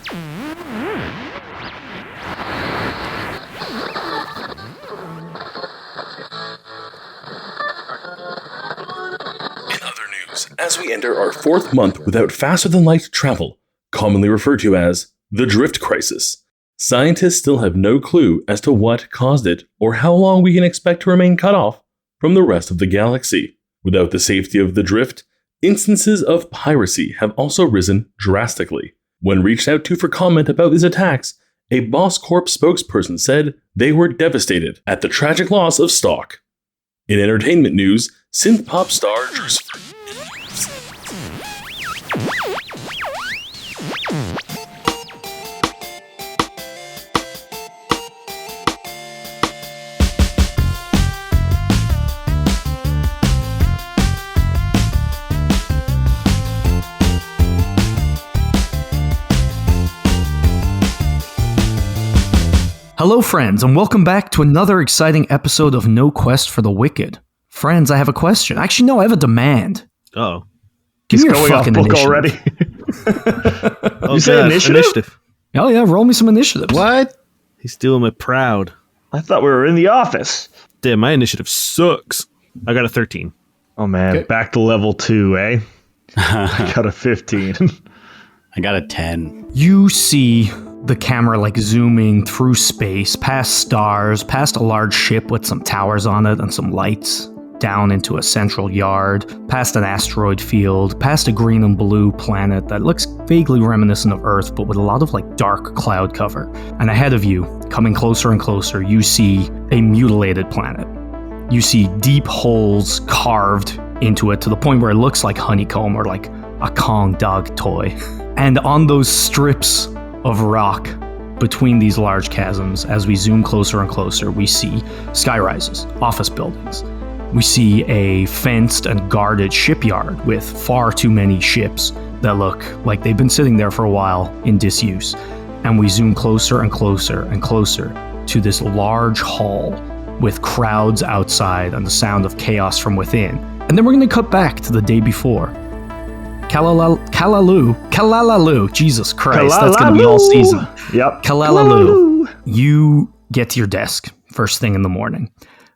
As we enter our 4th month without faster-than-light travel, commonly referred to as the drift crisis, scientists still have no clue as to what caused it or how long we can expect to remain cut off from the rest of the galaxy. Without the safety of the drift, instances of piracy have also risen drastically. When reached out to for comment about these attacks, a Boss Corp spokesperson said they were devastated at the tragic loss of stock. In entertainment news, synth pop star Hello, friends, and welcome back to another exciting episode of No Quest for the Wicked. Friends, I have a question. Actually, no, I have a demand. Oh. Give me your going fucking off book initiative. Already. You say initiative? Oh, yeah, roll me some initiatives. What? He's doing me proud. I thought we were in the office. Damn, my initiative sucks. I got a 13. Oh, man. Okay. Back to level 2, eh? I got a 15. I got a 10. You see the camera like zooming through space, past stars, past a large ship with some towers on it and some lights, down into a central yard, past an asteroid field, past a green and blue planet that looks vaguely reminiscent of Earth, but with a lot of like dark cloud cover. And ahead of you, coming closer and closer, you see a mutilated planet. You see deep holes carved into it to the point where it looks like honeycomb or like a Kong dog toy. And on those strips of rock between these large chasms, as we zoom closer and closer, we see skyrises, office buildings. We see a fenced and guarded shipyard with far too many ships that look like they've been sitting there for a while in disuse. And we zoom closer and closer and closer to this large hall with crowds outside and the sound of chaos from within. And then we're going to cut back to the day before. Calalalu, Jesus Christ, Calalalu. That's going to be all season. Yep. Calalalu. You get to your desk first thing in the morning,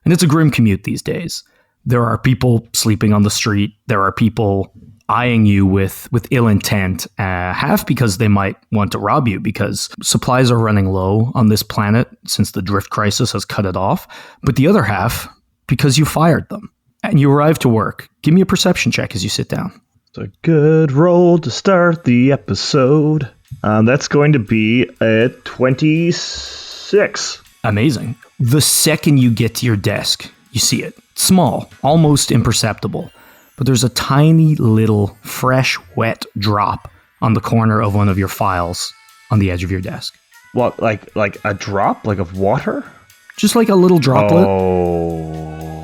and it's a grim commute these days. There are people sleeping on the street. There are people eyeing you with ill intent, half because they might want to rob you because supplies are running low on this planet since the drift crisis has cut it off, but the other half because you fired them. And you arrive to work. Give me a perception check as you sit down. It's a good roll to start the episode. That's going to be a 26. Amazing. The second you get to your desk, you see it. Small, almost imperceptible. But there's a tiny little fresh, wet drop on the corner of one of your files on the edge of your desk. What, like a drop? Like of water? Just like a little droplet. Oh,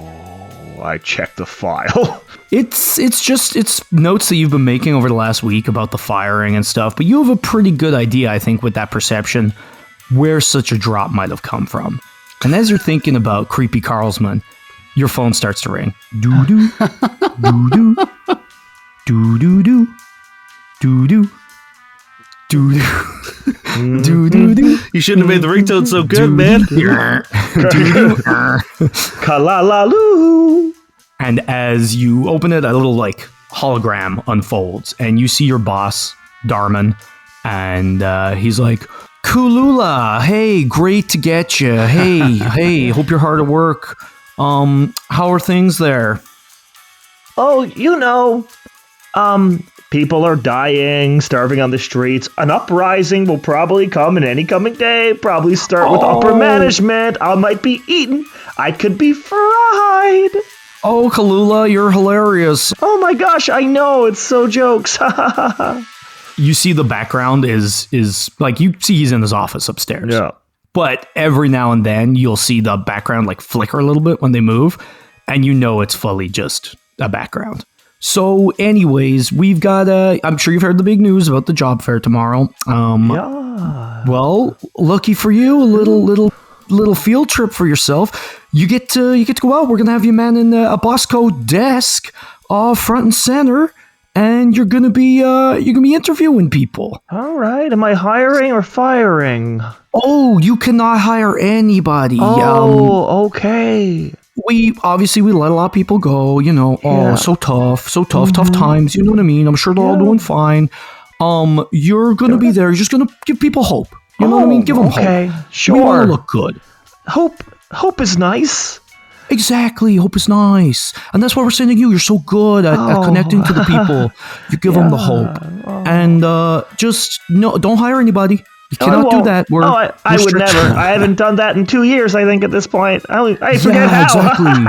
I checked the file. It's notes that you've been making over the last week about the firing and stuff, but you have a pretty good idea, I think, with that perception, where such a drop might have come from. And as you're thinking about creepy Carlsman, your phone starts to ring. Doo-doo, doo-doo, doo-doo-doo, doo-doo, doo-doo, doo-doo-doo. You shouldn't have made the ringtone so good, man. Calalalu. And as you open it, a little like hologram unfolds, and you see your boss, Darman, and he's like, Kulula, hey, great to get you. Hey, hope you're hard at work. How are things there? Oh, people are dying, starving on the streets. An uprising will probably come in any coming day. Probably start with upper management. I might be eaten. I could be fried. Oh, Kalula, you're hilarious. Oh my gosh, I know. It's so jokes. You see the background is like, you see he's in his office upstairs. Yeah. But every now and then you'll see the background like flicker a little bit when they move, and you know it's fully just a background. So anyways, we've got I'm sure you've heard the big news about the job fair tomorrow. Yeah. Well, lucky for you, a little field trip for yourself. You get to go out. We're gonna have you man in a Bosco desk, front and center, and you're gonna be interviewing people. All right. Am I hiring or firing? Oh, you cannot hire anybody. Oh, okay. We let a lot of people go. You know, Yeah. so tough, tough times. You know what I mean? I'm sure they're all doing fine. You're gonna be there. You're just gonna give people hope. You know what I mean? Give them hope. Okay, sure. We want to look good. Hope is nice. Exactly. Hope is nice. And that's what we're saying to you. You're so good at connecting to the people. You give them the hope. And don't hire anybody. You cannot do that. I would never. I haven't done that in 2 years, I think, at this point. I forget how. Exactly.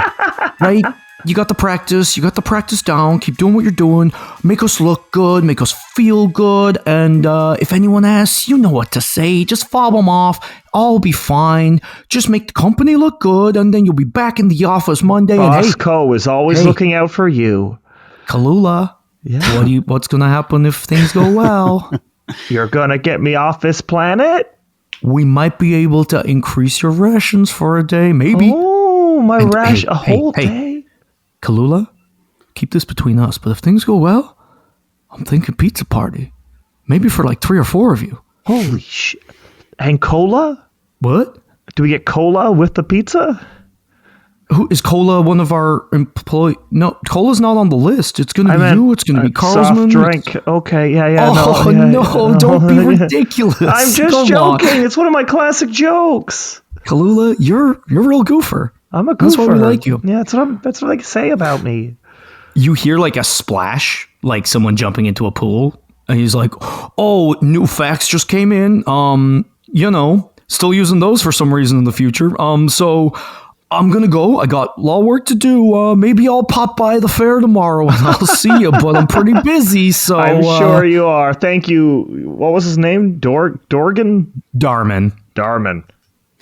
Right? You got the practice. You got the practice down. Keep doing what you're doing. Make us look good. Make us feel good. And if anyone asks, you know what to say. Just fob them off. All will be fine. Just make the company look good, and then you'll be back in the office Monday. Boss and Co is always looking out for you. Kalula, what's going to happen if things go well? You're going to get me off this planet? We might be able to increase your rations for a day, maybe. Oh, my ration, a whole day? Kalula, keep this between us, but if things go well, I'm thinking pizza party. Maybe for like 3 or 4 of you. Holy shit. And cola? What? Do we get cola with the pizza? Is Cola one of our employees? No, Cola's not on the list. It's going to be you. It's going to be Carlsman. Soft drink. Okay, yeah. No, don't be ridiculous. I'm just joking. It's one of my classic jokes. Kalula, you're a real goofer. I'm a goofer. That's why we like you. Yeah, that's what they say about me. You hear like a splash, like someone jumping into a pool, and he's like, "Oh, new facts just came in. Still using those for some reason in the future. So I'm gonna go. I got law work to do. Maybe I'll pop by the fair tomorrow and I'll see you. But I'm pretty busy, so I'm sure you are. Thank you. What was his name? Dorgan? Darman.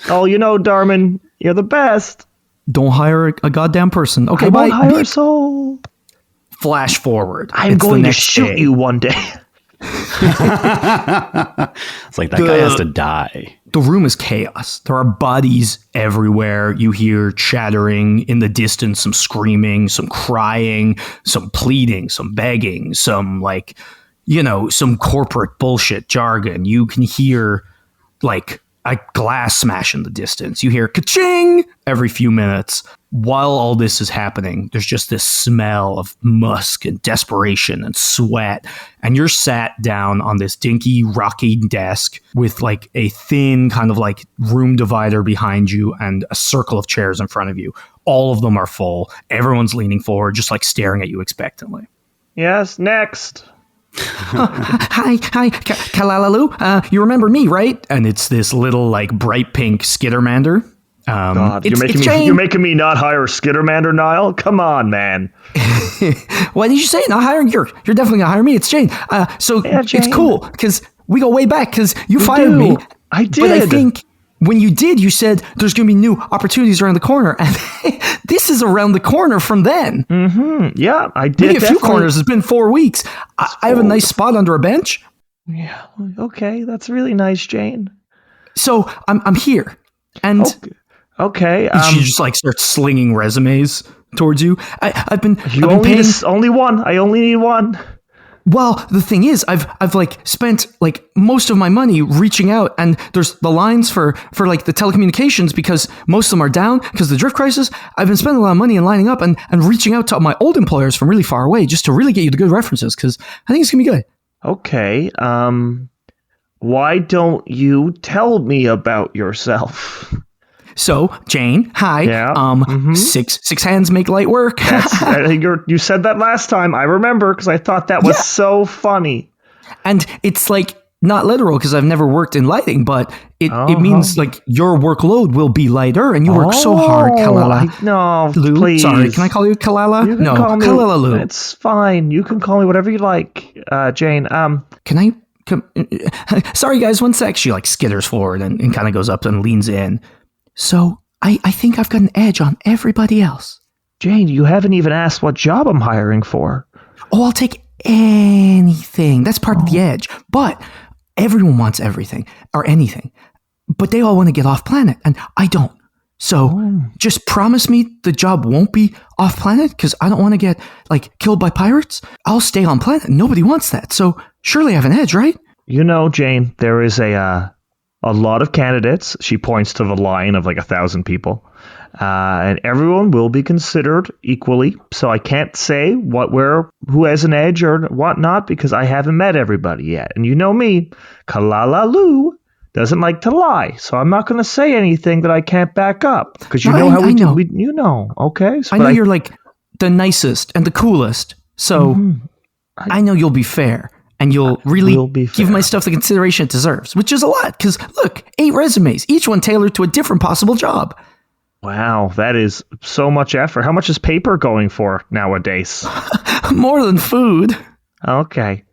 Oh, Darman, you're the best. Don't hire a goddamn person. Okay, I bye. won't hire a soul. Flash forward. I'm going to shoot you one day. It's like that guy has to die. The room is chaos. There are bodies everywhere. You hear chattering in the distance, some screaming, some crying, some pleading, some begging, some some corporate bullshit jargon. You can hear like a glass smash in the distance. You hear ka-ching every few minutes. While all this is happening, there's just this smell of musk and desperation and sweat. And you're sat down on this dinky, rocky desk with like a thin kind of like room divider behind you and a circle of chairs in front of you. All of them are full. Everyone's leaning forward, just like staring at you expectantly. Yes, next. Hi, Calalalu. You remember me, right? And it's this little like bright pink Skittermander. God, you're making me not hire Skittermander, Niall. Come on, man. What did you say? Not hiring you're definitely gonna hire me. It's Jane. Jane. It's cool because we go way back because you fired me. I did. But I think when you did, you said there's gonna be new opportunities around the corner, and this is around the corner from then. Mm-hmm. Yeah, I did. Maybe a few corners. It's been 4 weeks. I have a nice spot under a bench. Yeah. Okay, that's really nice, Jane. So I'm here, and. Okay. She just like starts slinging resumes towards you. I've been only one. I only need one. Well, the thing is, I've like spent like most of my money reaching out, and there's the lines for like the telecommunications because most of them are down because of the drift crisis. I've been spending a lot of money and lining up and reaching out to my old employers from really far away just to really get you the good references because I think it's gonna be good. Okay. Why don't you tell me about yourself? So, Jane, hi. Yeah. Six hands make light work. You said that last time. I remember because I thought that was so funny. And it's like not literal because I've never worked in lighting, but it means like your workload will be lighter and you work so hard, Kalala. No, Lou, please. Sorry, can I call you Kalala? You can call me, Calalalu. It's fine. You can call me whatever you like, Jane. Can I? Sorry, guys, 1 sec. She like skitters forward and kind of goes up and leans in. So, I think I've got an edge on everybody else. Jane, you haven't even asked what job I'm hiring for. Oh, I'll take anything. That's part of the edge. But everyone wants everything or anything. But they all want to get off planet, and I don't. So just promise me the job won't be off planet because I don't want to get killed by pirates. I'll stay on planet. Nobody wants that. So surely I have an edge, right? You know, Jane, there is a lot of candidates. She points to the line of 1,000 people. And everyone will be considered equally. So I can't say who has an edge or whatnot because I haven't met everybody yet. And you know me, Calalalu doesn't like to lie. So I'm not going to say anything that I can't back up because you know how we do. You know, okay? So, I know you're the nicest and the coolest. So I know you'll be fair. And you'll really give my stuff the consideration it deserves, which is a lot. Because look, 8 resumes, each one tailored to a different possible job. Wow, that is so much effort. How much is paper going for nowadays? More than food. Okay.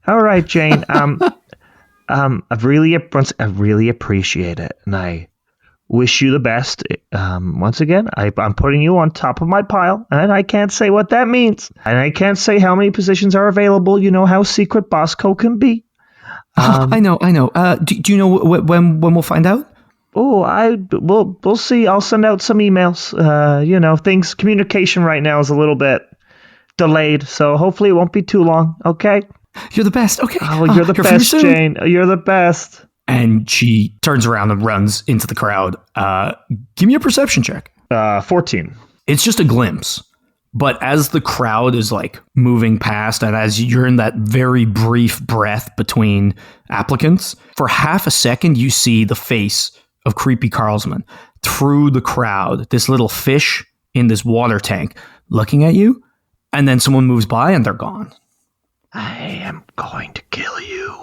All right, Jane. I really appreciate it, and I wish you the best. Once again, I'm putting you on top of my pile, and I can't say what that means, and I can't say how many positions are available. You know how secret Bosco can be. I know. Do you know when we'll find out? We'll see. I'll send out some emails. Communication right now is a little bit delayed, so hopefully it won't be too long. Okay. You're the best. Okay. Oh, you're the best, Jane. You're the best. And she turns around and runs into the crowd. Give me a perception check. 14. It's just a glimpse. But as the crowd is moving past and as you're in that very brief breath between applicants, for half a second, you see the face of Creepy Carlsman through the crowd, this little fish in this water tank looking at you. And then someone moves by and they're gone. I am going to kill you.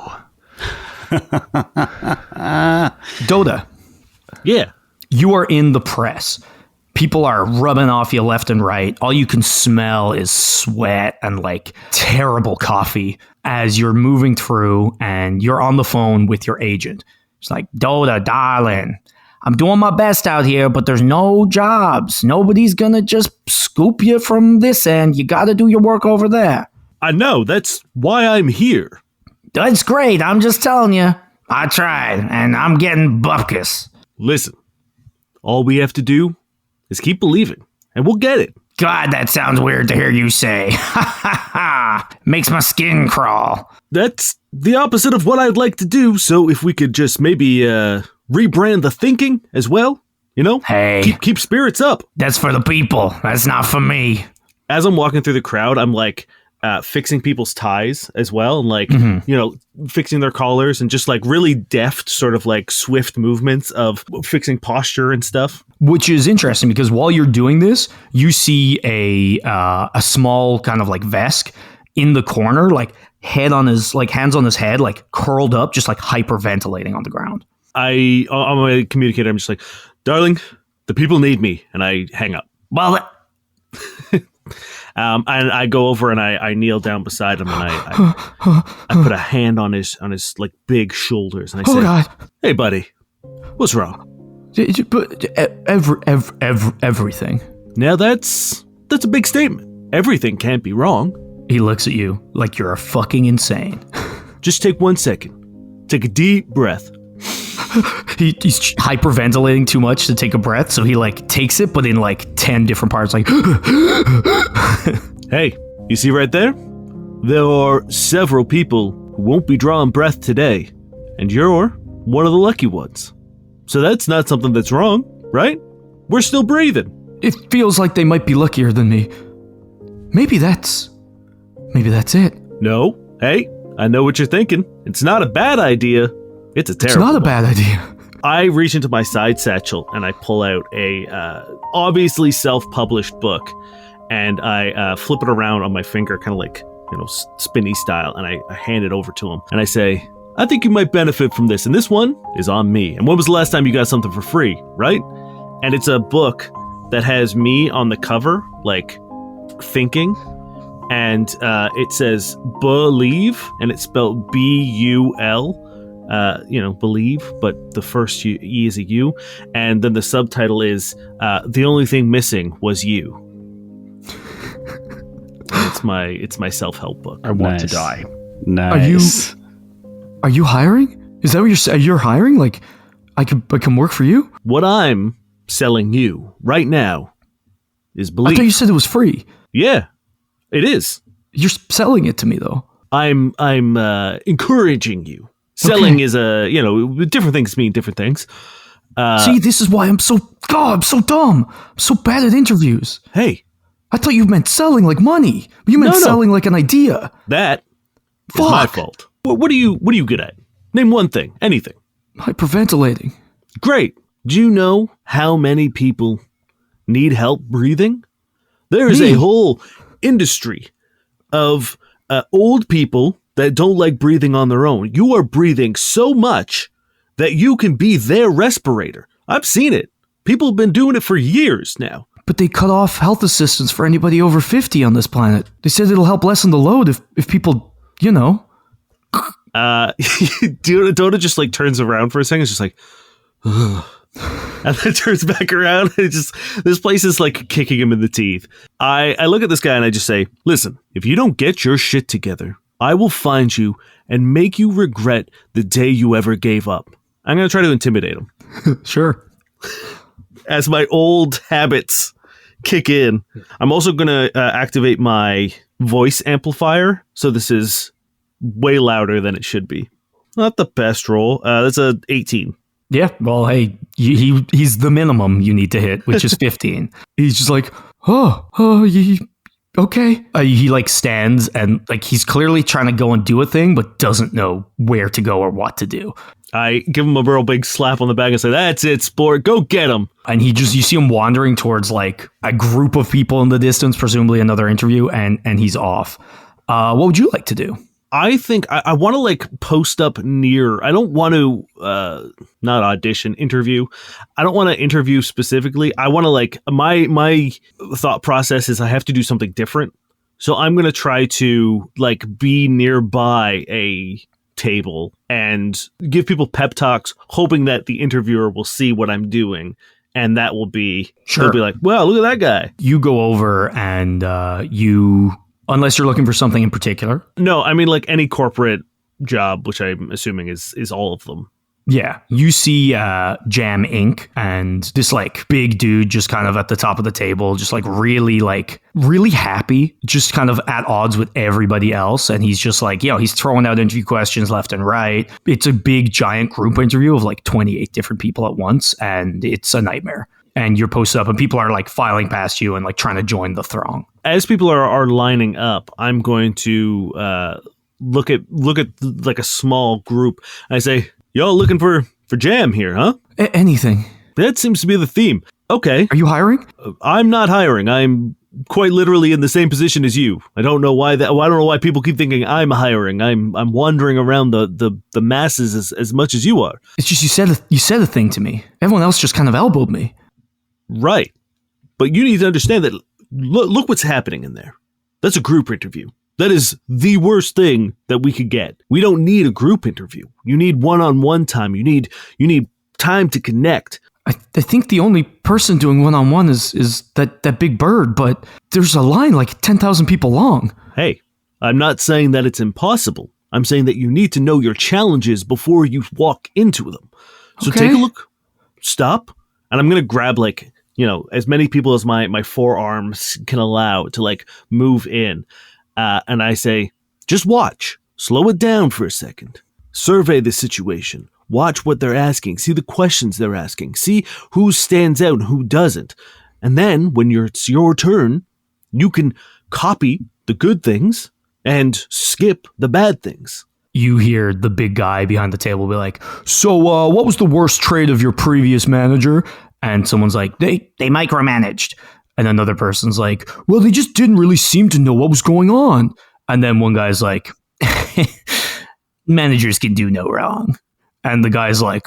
Dota. Yeah. You are in the press. People are rubbing off you left and right. All you can smell is sweat and terrible coffee as you're moving through and you're on the phone with your agent. It's Dota, darling, I'm doing my best out here, but there's no jobs. Nobody's gonna just scoop you from this end. You gotta do your work over there. I know. That's why I'm here. That's great. I'm just telling you. I tried, and I'm getting bupkis. Listen, all we have to do is keep believing, and we'll get it. God, that sounds weird to hear you say. Ha ha ha! Makes my skin crawl. That's the opposite of what I'd like to do, so if we could just maybe rebrand the thinking as well, Hey. Keep spirits up. That's for the people. That's not for me. As I'm walking through the crowd, I'm fixing people's ties as well and fixing their collars and just really deft sort of swift movements of fixing posture and stuff. Which is interesting because while you're doing this, you see a small kind of Vesk in the corner, hands on his head, curled up, just hyperventilating on the ground. On my communicator, I'm just darling, the people need me, and I hang up. Well, and I go over and I kneel down beside him and I put a hand on his big shoulders and I say, God. "Hey, buddy, what's wrong?" Everything. Now that's a big statement. Everything can't be wrong. He looks at you like you're fucking insane. Just take 1 second. Take a deep breath. He's hyperventilating too much to take a breath, so he takes it, but in 10 different parts. Hey, you see right there? There are several people who won't be drawing breath today, and you're one of the lucky ones. So that's not something that's wrong, right? We're still breathing. It feels like they might be luckier than me. Maybe that's it. No. Hey, I know what you're thinking. It's not a bad idea. It's a terrible It's not a one. bad idea. I reach into my side satchel and I pull out a obviously self-published book and I flip it around on my finger, kind of spinny style, and I hand it over to him and I say, "I think you might benefit from this, and this one is on me. And when was the last time you got something for free, right?" And it's a book that has me on the cover, thinking, and it says believe, and it's spelled B-U-L. Believe, but the first E is a U, and then the subtitle is the only thing missing was you. It's my self-help book. I want to die. Nice. Are you hiring? Is that what you're hiring? I can work for you? What I'm selling you right now is I belief. thought you said it was free. Yeah, it is. You're selling it to me, though. I'm encouraging you. Selling is different things mean different things. See, this is why I'm so dumb. I'm so bad at interviews. Hey, I thought you meant selling like money. You meant selling like an idea. that is my fault. What are you good at? Name one thing, anything. Hyperventilating. Great. Do you know how many people need help breathing? There is a whole industry of old people that don't like breathing on their own. You are breathing so much that you can be their respirator. I've seen it. People have been doing it for years now. But they cut off health assistance for anybody over 50 on this planet. They said it'll help lessen the load if people, Dota just like turns around for a second. It's just like, ugh. And then turns back around. And this place is like kicking him in the teeth. I look at this guy and I just say, listen, if you don't get your shit together, I will find you and make you regret the day you ever gave up. I'm going to try to intimidate him. Sure. As my old habits kick in, I'm also going to activate my voice amplifier. So this is way louder than it should be. Not the best roll. That's a 18. Yeah, well, hey, he's the minimum you need to hit, which is 15. He's just like, okay. He like stands and like he's clearly trying to go and do a thing, but doesn't know where to go or what to do. I give him a real big slap on the back and say, that's it, sport, go get him. And you see him wandering towards like a group of people in the distance, presumably another interview, and he's off. What would you like to do? I think I want to like post up near. I don't want to not audition, interview. I don't want to interview specifically. I want to like my thought process is I have to do something different. So I'm going to try to like be nearby a table and give people pep talks, hoping that the interviewer will see what I'm doing. And that will be, They'll be like, well, look at that guy. You go over and unless you're looking for something in particular. No, I mean like any corporate job, which I'm assuming is all of them. Yeah. You see Jam Inc. and this like big dude just kind of at the top of the table, just like really happy, just kind of at odds with everybody else. And he's just like, he's throwing out interview questions left and right. It's a big giant group interview of like 28 different people at once. And it's a nightmare. And you're posted up and people are like filing past you and like trying to join the throng. As people are lining up, I'm going to look at like a small group. I say, y'all looking for Jam here, huh? Anything. That seems to be the theme. Okay. Are you hiring? I'm not hiring. I'm quite literally in the same position as you. I don't know why I don't know why people keep thinking I'm hiring. I'm wandering around the masses as much as you are. It's just you said a thing to me. Everyone else just kind of elbowed me. Right. But you need to understand that look what's happening in there. That's a group interview. That is the worst thing that we could get. We don't need a group interview. You need one-on-one time. You need time to connect. I think the only person doing one-on-one is that big bird, but there's a line like 10,000 people long. Hey, I'm not saying that it's impossible. I'm saying that you need to know your challenges before you walk into them. So Okay. Take a look, stop, and I'm going to grab like, as many people as my forearms can allow to like move in. And I say, just watch, slow it down for a second, survey the situation, watch what they're asking, see the questions they're asking, see who stands out and who doesn't. And then when it's your turn, you can copy the good things and skip the bad things. You hear the big guy behind the table be like, so what was the worst trait of your previous manager? And someone's like, they micromanaged. And another person's like, well, they just didn't really seem to know what was going on. And then one guy's like, managers can do no wrong. And the guy's like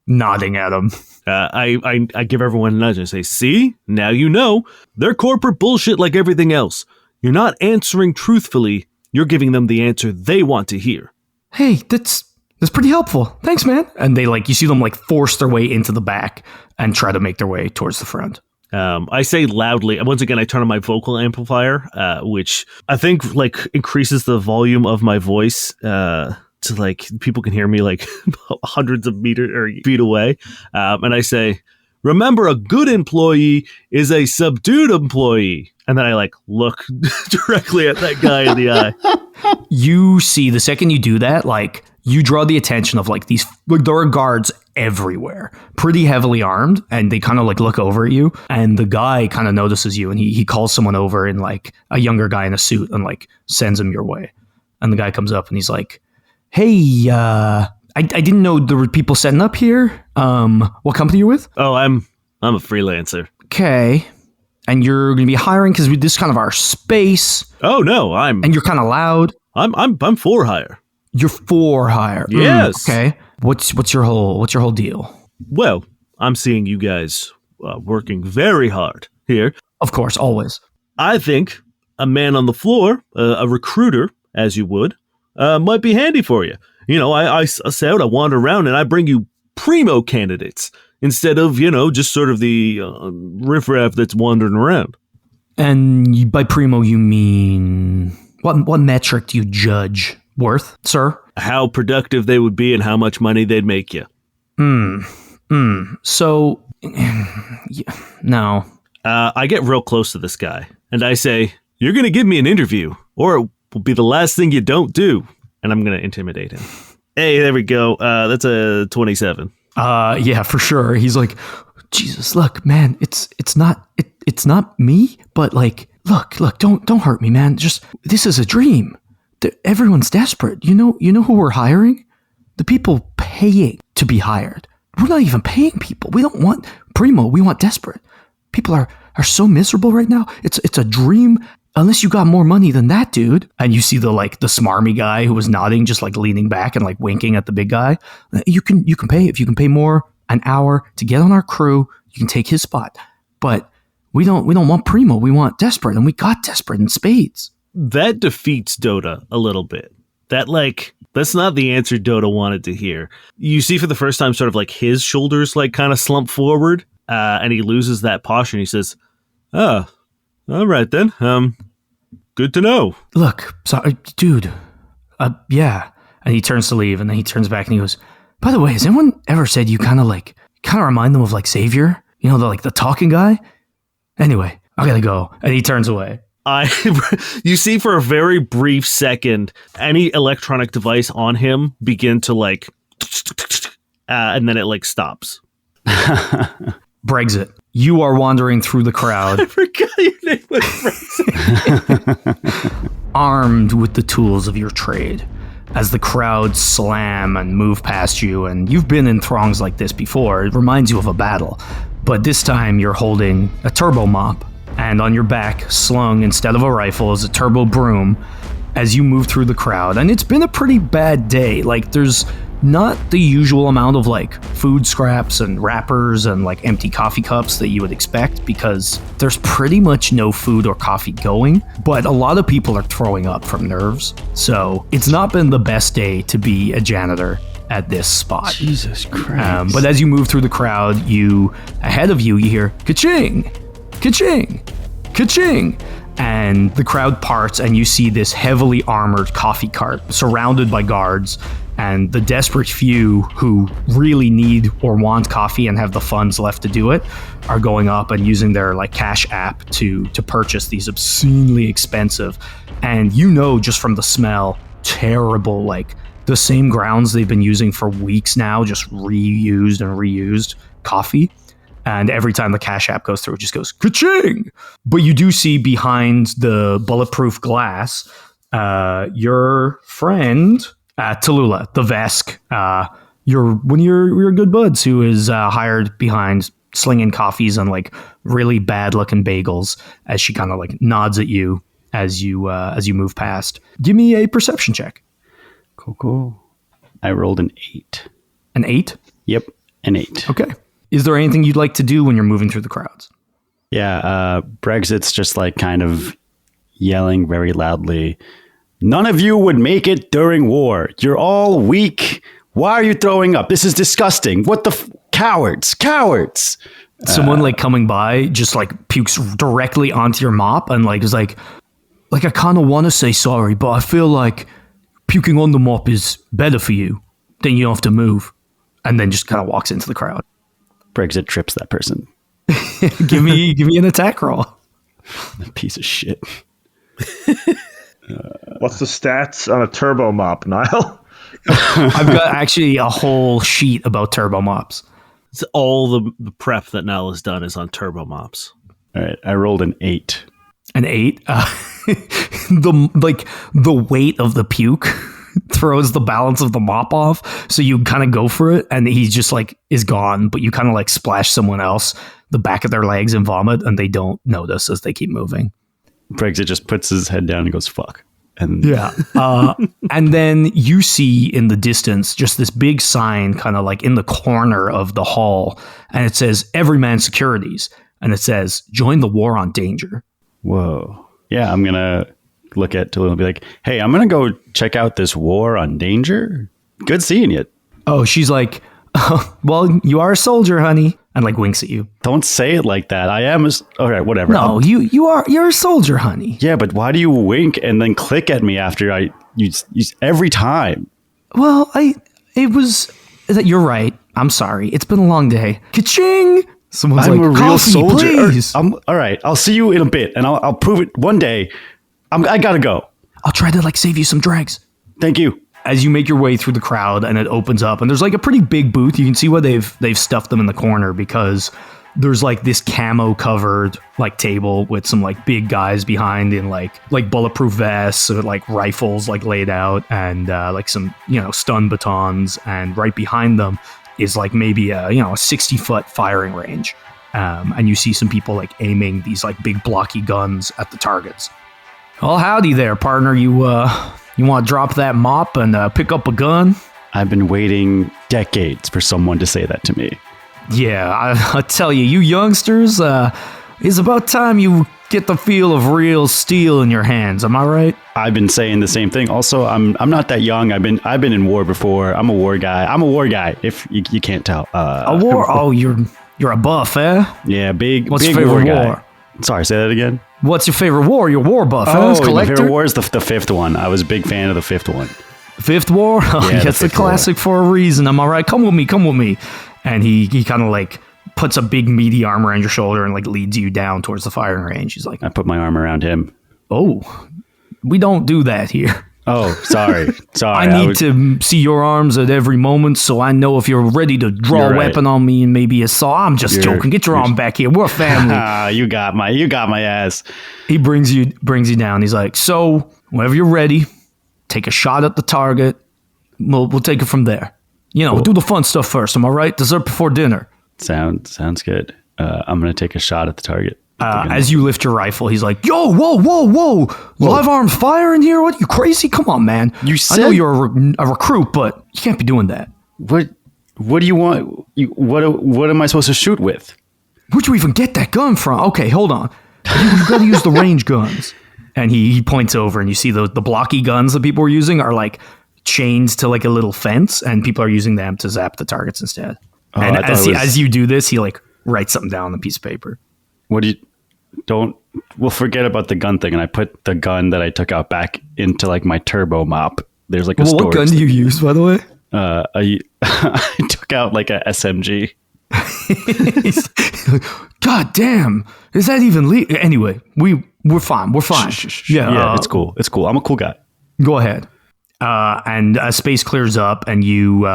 nodding at him. I give everyone a nudge and say, see, now you know. They're corporate bullshit like everything else. You're not answering truthfully. You're giving them the answer they want to hear. Hey, that's pretty helpful. Thanks, man. And they you see them force their way into the back and try to make their way towards the front. I say loudly, once again, I turn on my vocal amplifier, which I think increases the volume of my voice to people can hear me hundreds of meters or feet away. And I say, Remember, a good employee is a subdued employee. And then I like look directly at that guy in the eye. You see, the second you do that, like you draw the attention of like these, like there are guards everywhere, pretty heavily armed, and they kind of like look over at you, and the guy kind of notices you, and he calls someone over in like a younger guy in a suit and like sends him your way. And the guy comes up and he's like, hey, I didn't know there were people setting up here. What company you with? Oh, I'm a freelancer. Okay. And you're going to be hiring because this is kind of our space. Oh no, and you're kind of loud. I'm for hire. You're for hire. Yes. Okay. What's your whole deal? Well, I'm seeing you guys working very hard here. Of course, always. I think a man on the floor, a recruiter, as you would, might be handy for you. You know, I say out, I wander around, and I bring you primo candidates instead of, just sort of the riffraff that's wandering around. And by primo, you mean what metric do you judge worth, sir? How productive they would be and how much money they'd make you. So, no. I get real close to this guy, and I say, you're going to give me an interview, or it will be the last thing you don't do. And I'm going to intimidate him. Hey, there we go. That's a 27. Yeah, for sure. He's like, Jesus, look, man, it's not me, but like, look, don't hurt me, man. Just, this is a dream. Everyone's desperate. You know who we're hiring? The people paying to be hired. We're not even paying people. We don't want primo. We want desperate. People are so miserable right now. It's a dream. Unless you got more money than that, dude. And you see the smarmy guy who was nodding, just like leaning back and like winking at the big guy. You can pay. If you can pay more an hour to get on our crew, you can take his spot. But we don't want primo. We want desperate, and we got desperate in spades. That defeats Dota a little bit. That's not the answer Dota wanted to hear. You see for the first time sort of like his shoulders like kind of slump forward, and he loses that posture, and he says, "Oh, all right then. Good to know." Look, sorry, dude. Yeah. And he turns to leave, and then he turns back and he goes, by the way, has anyone ever said you kind of remind them of like Xavier? You know, the talking guy? Anyway, I gotta go. And he turns away. You see for a very brief second, any electronic device on him begin to and then it stops. Brexit. You are wandering through the crowd. I forgot your name was Brexit. Armed with the tools of your trade. As the crowd slam and move past you, and you've been in throngs like this before, it reminds you of a battle. But this time you're holding a turbo mop, and on your back, slung instead of a rifle, is a turbo broom as you move through the crowd. And it's been a pretty bad day. There's not the usual amount of food scraps and wrappers and empty coffee cups that you would expect, because there's pretty much no food or coffee going, but a lot of people are throwing up from nerves. So it's not been the best day to be a janitor at this spot. Jesus Christ. But as you move through the crowd, ahead of you hear ka-ching, ka-ching, ka-ching. And the crowd parts, and you see this heavily armored coffee cart surrounded by guards. And the desperate few who really need or want coffee and have the funds left to do it are going up and using their cash app to purchase these obscenely expensive, and just from the smell, terrible, the same grounds they've been using for weeks now, just reused coffee. And every time the cash app goes through, it just goes ka-ching. But you do see behind the bulletproof glass, your friend Tallulah, the Vesk, one of your good buds who is hired behind slinging coffees and really bad looking bagels, as she kind of nods at you as you move past. Give me a perception check. Cool. I rolled an 8. An 8? Yep, an 8. Okay. Is there anything you'd like to do when you're moving through the crowds? Yeah, Brexit's just kind of yelling very loudly, "None of you would make it during war. You're all weak. Why are you throwing up? This is disgusting. What the cowards. Someone coming by just pukes directly onto your mop and is I kind of want to say sorry, but I feel like puking on the mop is better for you. Then you don't have to move. And then just kind of walks into the crowd. Brexit trips that person. give me an attack roll. Piece of shit. What's the stats on a turbo mop, Niall? I've got actually a whole sheet about turbo mops. It's all the prep that Nell has done is on turbo mops. All right, I rolled an 8. An 8. The weight of the puke throws the balance of the mop off, so you kind of go for it, and he just like is gone. But you kind of like splash someone else the back of their legs in vomit, and they don't notice as they keep moving. Brexit just puts his head down and goes, fuck. And yeah. And then you see in the distance just this big sign kind of like in the corner of the hall, and it says Everyman Securities, and it says join the war on danger. Whoa. Yeah, I'm going to look at Tallulah and be like, hey, I'm going to go check out this war on danger. Good seeing you. Oh, she's like, oh, well, you are a soldier, honey. And like winks at you. Don't say it like that. I am all right, whatever. No, you're a soldier, honey. Yeah, but why do you wink and then click at me after you every time? Well, you're right. I'm sorry. It's been a long day. Ka-ching! Someone's I'm like, a real coffee, soldier. please. All right, I'll see you in a bit, and I'll prove it one day. I gotta go. I'll try to like save you some drags. Thank you. As you make your way through the crowd and it opens up, and there's like a pretty big booth. You can see why they've stuffed them in the corner, because there's like this camo covered like table with some like big guys behind in like bulletproof vests or like rifles like laid out, and like some stun batons, and right behind them is like maybe a 60-foot firing range, and you see some people like aiming these like big blocky guns at the targets. Well, howdy there, partner. You want to drop that mop and pick up a gun? I've been waiting decades for someone to say that to me. Yeah, I tell you youngsters, it's about time you get the feel of real steel in your hands. Am I right? I've been saying the same thing. Also, I'm not that young. I've been in war before. I'm a war guy. If you can't tell. A war? Oh, you're a buff, eh? Yeah, big. What's big your favorite war guy. war? Sorry, say that again. What's your favorite war? You're a war buff, Oh, eh? my favorite war is the fifth one. I was a big fan of the fifth one. Fifth war? Oh, Yeah, it's the a Fifth War. classic for a reason. Am I right? Come with me. And he kind of like puts a big meaty arm around your shoulder and like leads you down towards the firing range. He's like, I put my arm around him. oh, we don't do that here. Oh, sorry. I need to see your arms at every moment, so I know if you're ready to draw You're a right. weapon on me and maybe a saw. I'm just joking. Get your arm back here. We're a family. You got my ass. He brings you down. He's like, so whenever you're ready, take a shot at the target. We'll take it from there. Cool. Do the fun stuff first. Am I right? Dessert before dinner. Sounds good. I'm gonna take a shot at the target. As you lift your rifle, he's like, yo, whoa. Live arms fire in here? What, you crazy? Come on, man. You I said- know you're a recruit, but you can't be doing that. What do you want? What am I supposed to shoot with? Where'd you even get that gun from? Okay, hold on. You got to use the range guns. And he points over, and you see the blocky guns that people were using are like chained to like a little fence, and people are using them to zap the targets instead. Oh, and I thought it was- as you do this, he like writes something down on a piece of paper. We'll forget about the gun thing, and I put the gun that I took out back into like my turbo mop. There's like a storage. What gun do you use, by the way? I took out like a SMG. God damn, is that even legal? Anyway, we're fine. Yeah, it's cool. I'm a cool guy. Go ahead. And space clears up, and you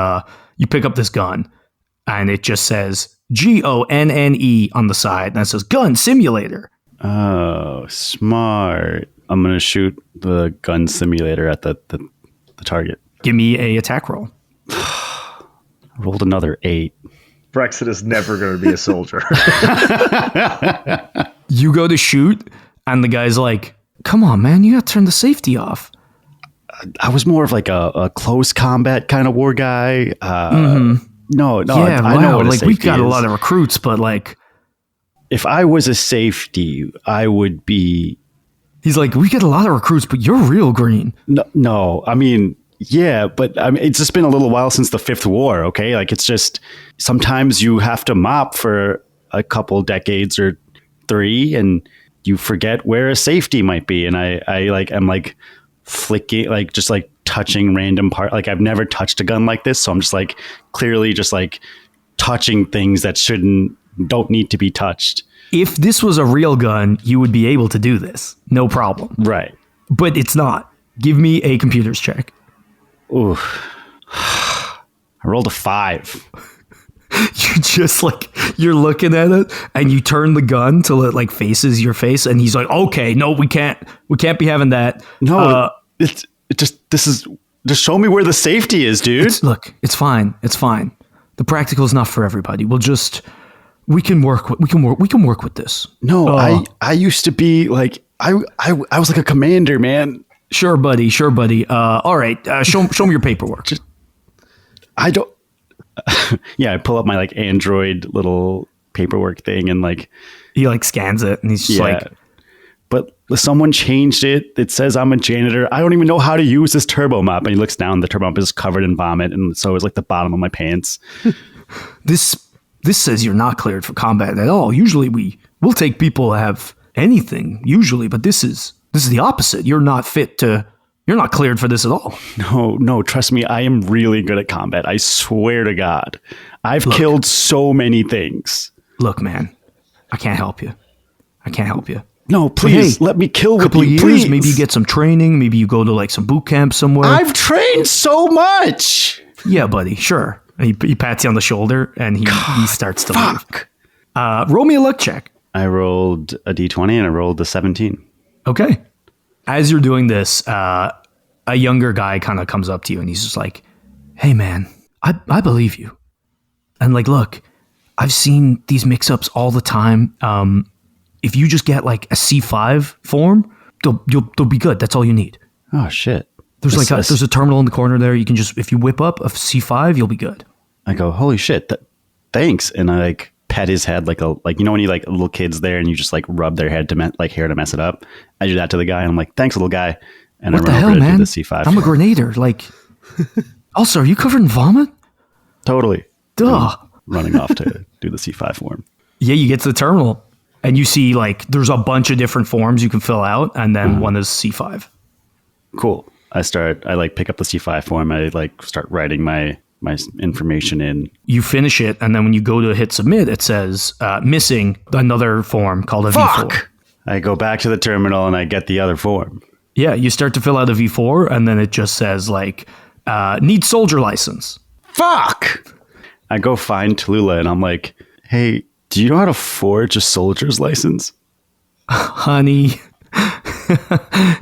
pick up this gun, and it just says GONNE on the side, and it says gun simulator. Oh, smart. I'm gonna shoot the gun simulator at the target. Give me a attack roll. Rolled another 8. Brexit is never going to be a soldier. You go to shoot, and the guy's like, come on, man, you got to turn the safety off. I was more of like a close combat kind of war guy. No, Yeah, I know what a like we've safety got a is. lot of recruits, but like, If I was a safety, I would be. he's like, we got a lot of recruits, but you're real green. No, I mean, yeah, but I mean, it's just been a little while since the Fifth War. Okay, like it's just sometimes you have to mop for a couple decades or 3, and you forget where a safety might be. And I like I'm like flicking, like just like touching random part. Like I've never touched a gun like this, so I'm just like clearly just like touching things that don't need to be touched. If this was a real gun, you would be able to do this. No problem. Right. But it's not. Give me a computer's check. Ooh. I rolled a 5. You just you're looking at it and you turn the gun till it faces your face and he's like, okay, no, we can't be having that. No, just show me where the safety is, dude. It's fine. The practical is not for everybody. We can work with this. No, I used to be I was like a commander, man. Sure, buddy. All right. Show me your paperwork. I don't. Yeah, I pull up my Android little paperwork thing and he scans it and he's just but someone changed it. It says I'm a janitor. I don't even know how to use this turbo mop. And he looks down. The turbo mop is covered in vomit, and so is the bottom of my pants. This says you're not cleared for combat at all. Usually we'll take people who have anything usually, but this is the opposite. You're not cleared for this at all. No, trust me. I am really good at combat. I swear to God. I've killed so many things. Look, man, I can't help you. No, please, let me kill with you, please. Maybe you get some training. Maybe you go to some boot camp somewhere. I've trained so much. Yeah, buddy, sure. He pats you on the shoulder and he starts to leave. Roll me a luck check. I rolled a d20 and I rolled a 17. Okay. As you're doing this, a younger guy kind of comes up to you and he's just like, hey, man, I believe you. And look, I've seen these mix-ups all the time. If you just get a C5 form, they'll be good. That's all you need. Oh, shit. There's there's a terminal in the corner there. You can just, if you whip up a C5, you'll be good. I go, holy shit, thanks. And I pet his head when you little kids there and you just rub their head to hair to mess it up. I do that to the guy and I'm like, thanks, little guy. And what I run over man? to the C5. I'm a grenader. Also, are you covered in vomit? Totally. Duh. Running off to do the C5 form. Yeah, you get to the terminal and you see there's a bunch of different forms you can fill out, and then one is C5. Cool. I pick up the C5 form. I start writing my information in. You finish it, and then when you go to hit submit, it says missing another form called a V4. I go back to the terminal and I get the other form. Yeah, you start to fill out a V4, and then it just says need soldier license. Fuck! I go find Tallulah and I'm like, hey, do you know how to forge a soldier's license? Honey,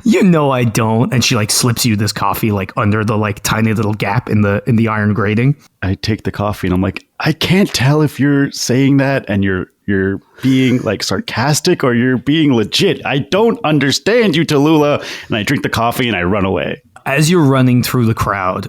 you know I don't. And she slips you this coffee under the tiny little gap in the iron grating. I take the coffee and I'm like, I can't tell if you're saying that and you're being sarcastic or you're being legit. I don't understand you, Tallulah. And I drink the coffee and I run away. As you're running through the crowd,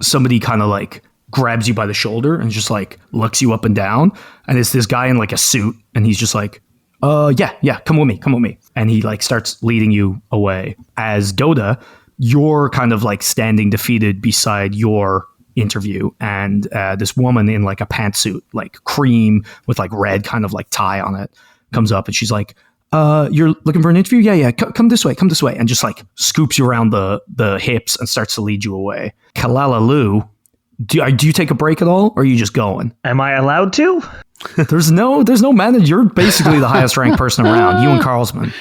somebody kind of grabs you by the shoulder and just looks you up and down. And it's this guy in a suit. And he's just yeah, come with me. And he starts leading you away. As Dota, you're kind of standing defeated beside your interview. And this woman in a pantsuit, cream with red kind of tie on it, comes up and she's like, you're looking for an interview? Yeah. Come this way. And just scoops you around the hips and starts to lead you away. Calalalu, do you take a break at all, or are you just going? Am I allowed to? There's no manager. You're basically the highest ranked person around. You and Carlsman.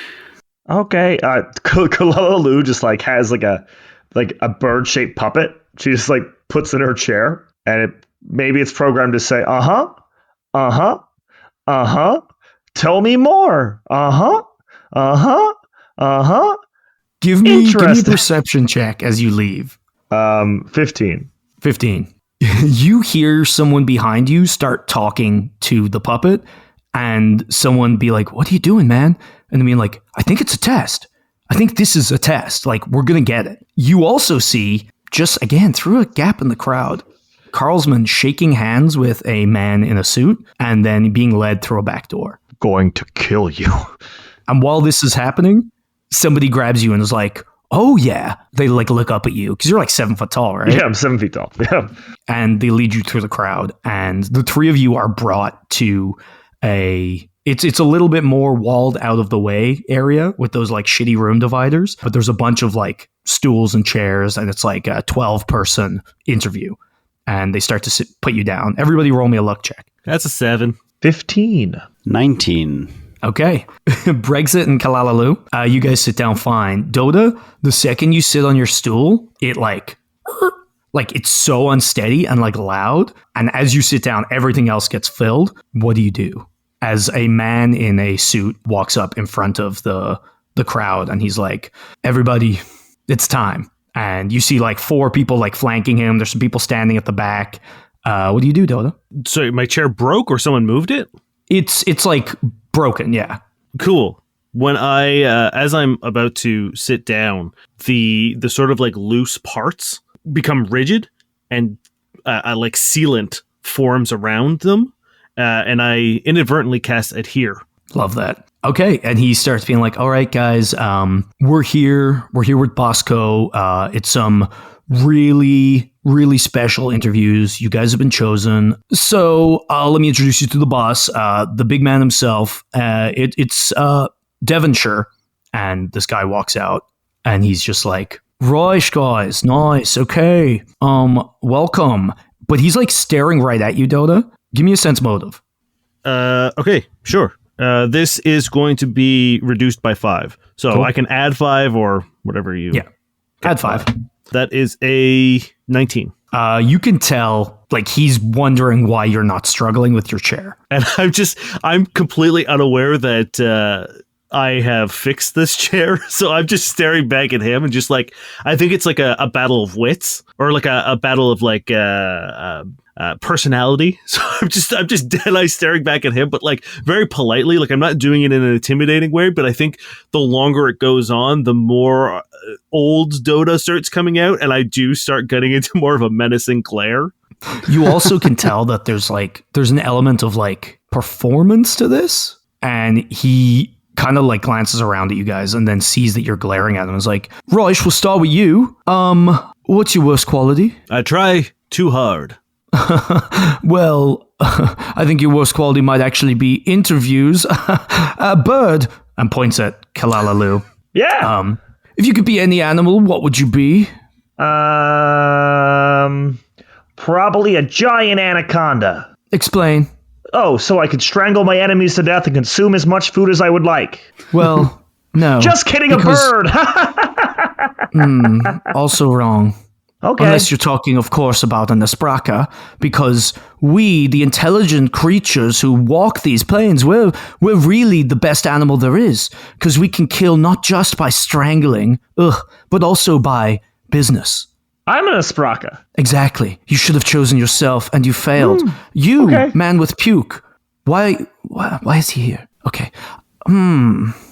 Okay. Calalalu just has a bird shaped puppet. She just puts in her chair, and maybe it's programmed to say, tell me more. Give me a perception check as you leave. 15. 15. You hear someone behind you start talking to the puppet, and someone be like, what are you doing, man? And I mean, I think it's a test. I think this is a test. We're going to get it. You also see, just again, through a gap in the crowd, Carlsman shaking hands with a man in a suit and then being led through a back door. Going to kill you. And while this is happening, somebody grabs you and is like, oh yeah. They look up at you because you're 7 foot tall, right? Yeah, I'm 7 feet tall. Yeah. And they lead you through the crowd, and the three of you are brought to it's a little bit more walled out of the way area with those shitty room dividers, but there's a bunch of stools and chairs, and it's a 12-person interview. and they start to put you down. Everybody roll me a luck check. That's a 7. 15. 19. Okay. Brexit and Calalalu, you guys sit down fine. Dota, the second you sit on your stool, it like it's so unsteady and like loud. And as you sit down, everything else gets filled. What do you do? As a man in a suit walks up in front of the crowd and he's like, everybody, it's time. And you see like 4 people like flanking him. There's some people standing at the back. What do you do, Dota? So my chair broke or someone moved it? It's like broken, yeah. Cool. When I, as I'm about to sit down, the sort of like loose parts become rigid and a like sealant forms around them. And I inadvertently cast adhere. Love that. Okay, and he starts being like, all right, guys, we're here with Bosco. It's some really, really special interviews. You guys have been chosen. So let me introduce you to the boss, the big man himself. It's Devonshire. And this guy walks out and he's just like, right, guys, nice, okay, welcome. But he's like staring right at you, Dota. Give me a sense motive. Okay, sure. This is going to be reduced by 5. So cool. I can add 5 or whatever you... Yeah, add 5. That is a 19. You can tell, like, he's wondering why you're not struggling with your chair. And I'm completely unaware that I have fixed this chair. So I'm just staring back at him and just like, I think it's like a battle of wits or like a battle of like personality. So I'm just dead-eye staring back at him, but like very politely. Like I'm not doing it in an intimidating way, but I think the longer it goes on, the more old Dota starts coming out, and I do start getting into more of a menacing glare. You also can tell that there's an element of like performance to this, and he kind of like glances around at you guys and then sees that you're glaring at him and is like, right, we'll start with you. What's your worst quality? I try too hard. Well, I think your worst quality might actually be interviews. Bird, and points at Calalalu. Yeah. If you could be any animal, what would you be? Probably a giant anaconda. Explain. Oh, so I could strangle my enemies to death and consume as much food as I would like. Well, no. Just kidding, a bird. Also wrong. Okay. Unless you're talking, of course, about an Aspraka, because we, the intelligent creatures who walk these plains, we're really the best animal there is, because we can kill not just by strangling, but also by business. I'm an Aspraka. Exactly. You should have chosen yourself, and you failed. You, okay. Man with puke. Why is he here? Okay.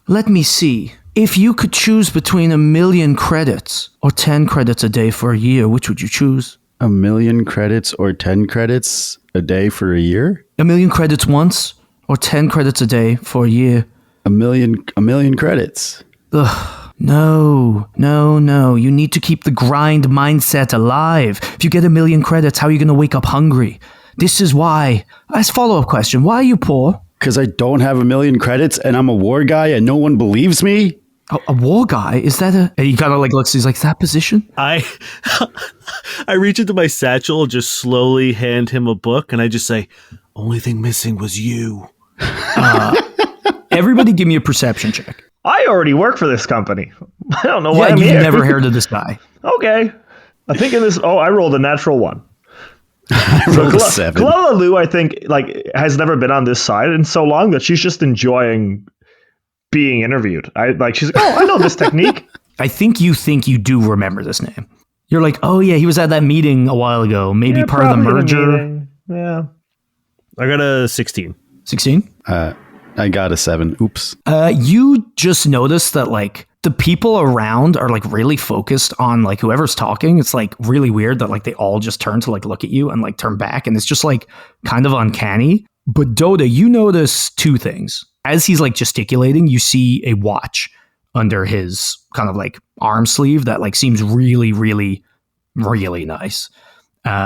Let me see. If you could choose between 1,000,000 credits or 10 credits a day for a year, which would you choose? 1,000,000 credits or 10 credits a day for a year? 1,000,000 credits once or 10 credits a day for a year? A million credits. Ugh. No. You need to keep the grind mindset alive. If you get 1,000,000 credits, how are you going to wake up hungry? This is why. As follow-up question, why are you poor? Because I don't have 1,000,000 credits and I'm a war guy and no one believes me? A war guy? Is that a... And he kind of like looks, he's like, that position? I reach into my satchel, just slowly hand him a book, and I just say, only thing missing was you. Everybody give me a perception check. I already work for this company. I don't know why I'm you've here. never heard of this guy. Okay. I think in this... Oh, I rolled a natural 1. I rolled a 7. Calalalu, I think, like, has never been on this side in so long that she's just enjoying being interviewed. She's like, oh, I know this technique. I think you do remember this name. You're like, oh yeah, he was at that meeting a while ago. Maybe part of the merger. Yeah. I got a 16. 16? I got a 7. Oops. You just noticed that like the people around are like really focused on like whoever's talking. It's like really weird that like they all just turn to like look at you and like turn back, and it's just like kind of uncanny. But Dota, you notice 2 things. As he's like gesticulating, you see a watch under his kind of like arm sleeve that like seems really, really, really nice.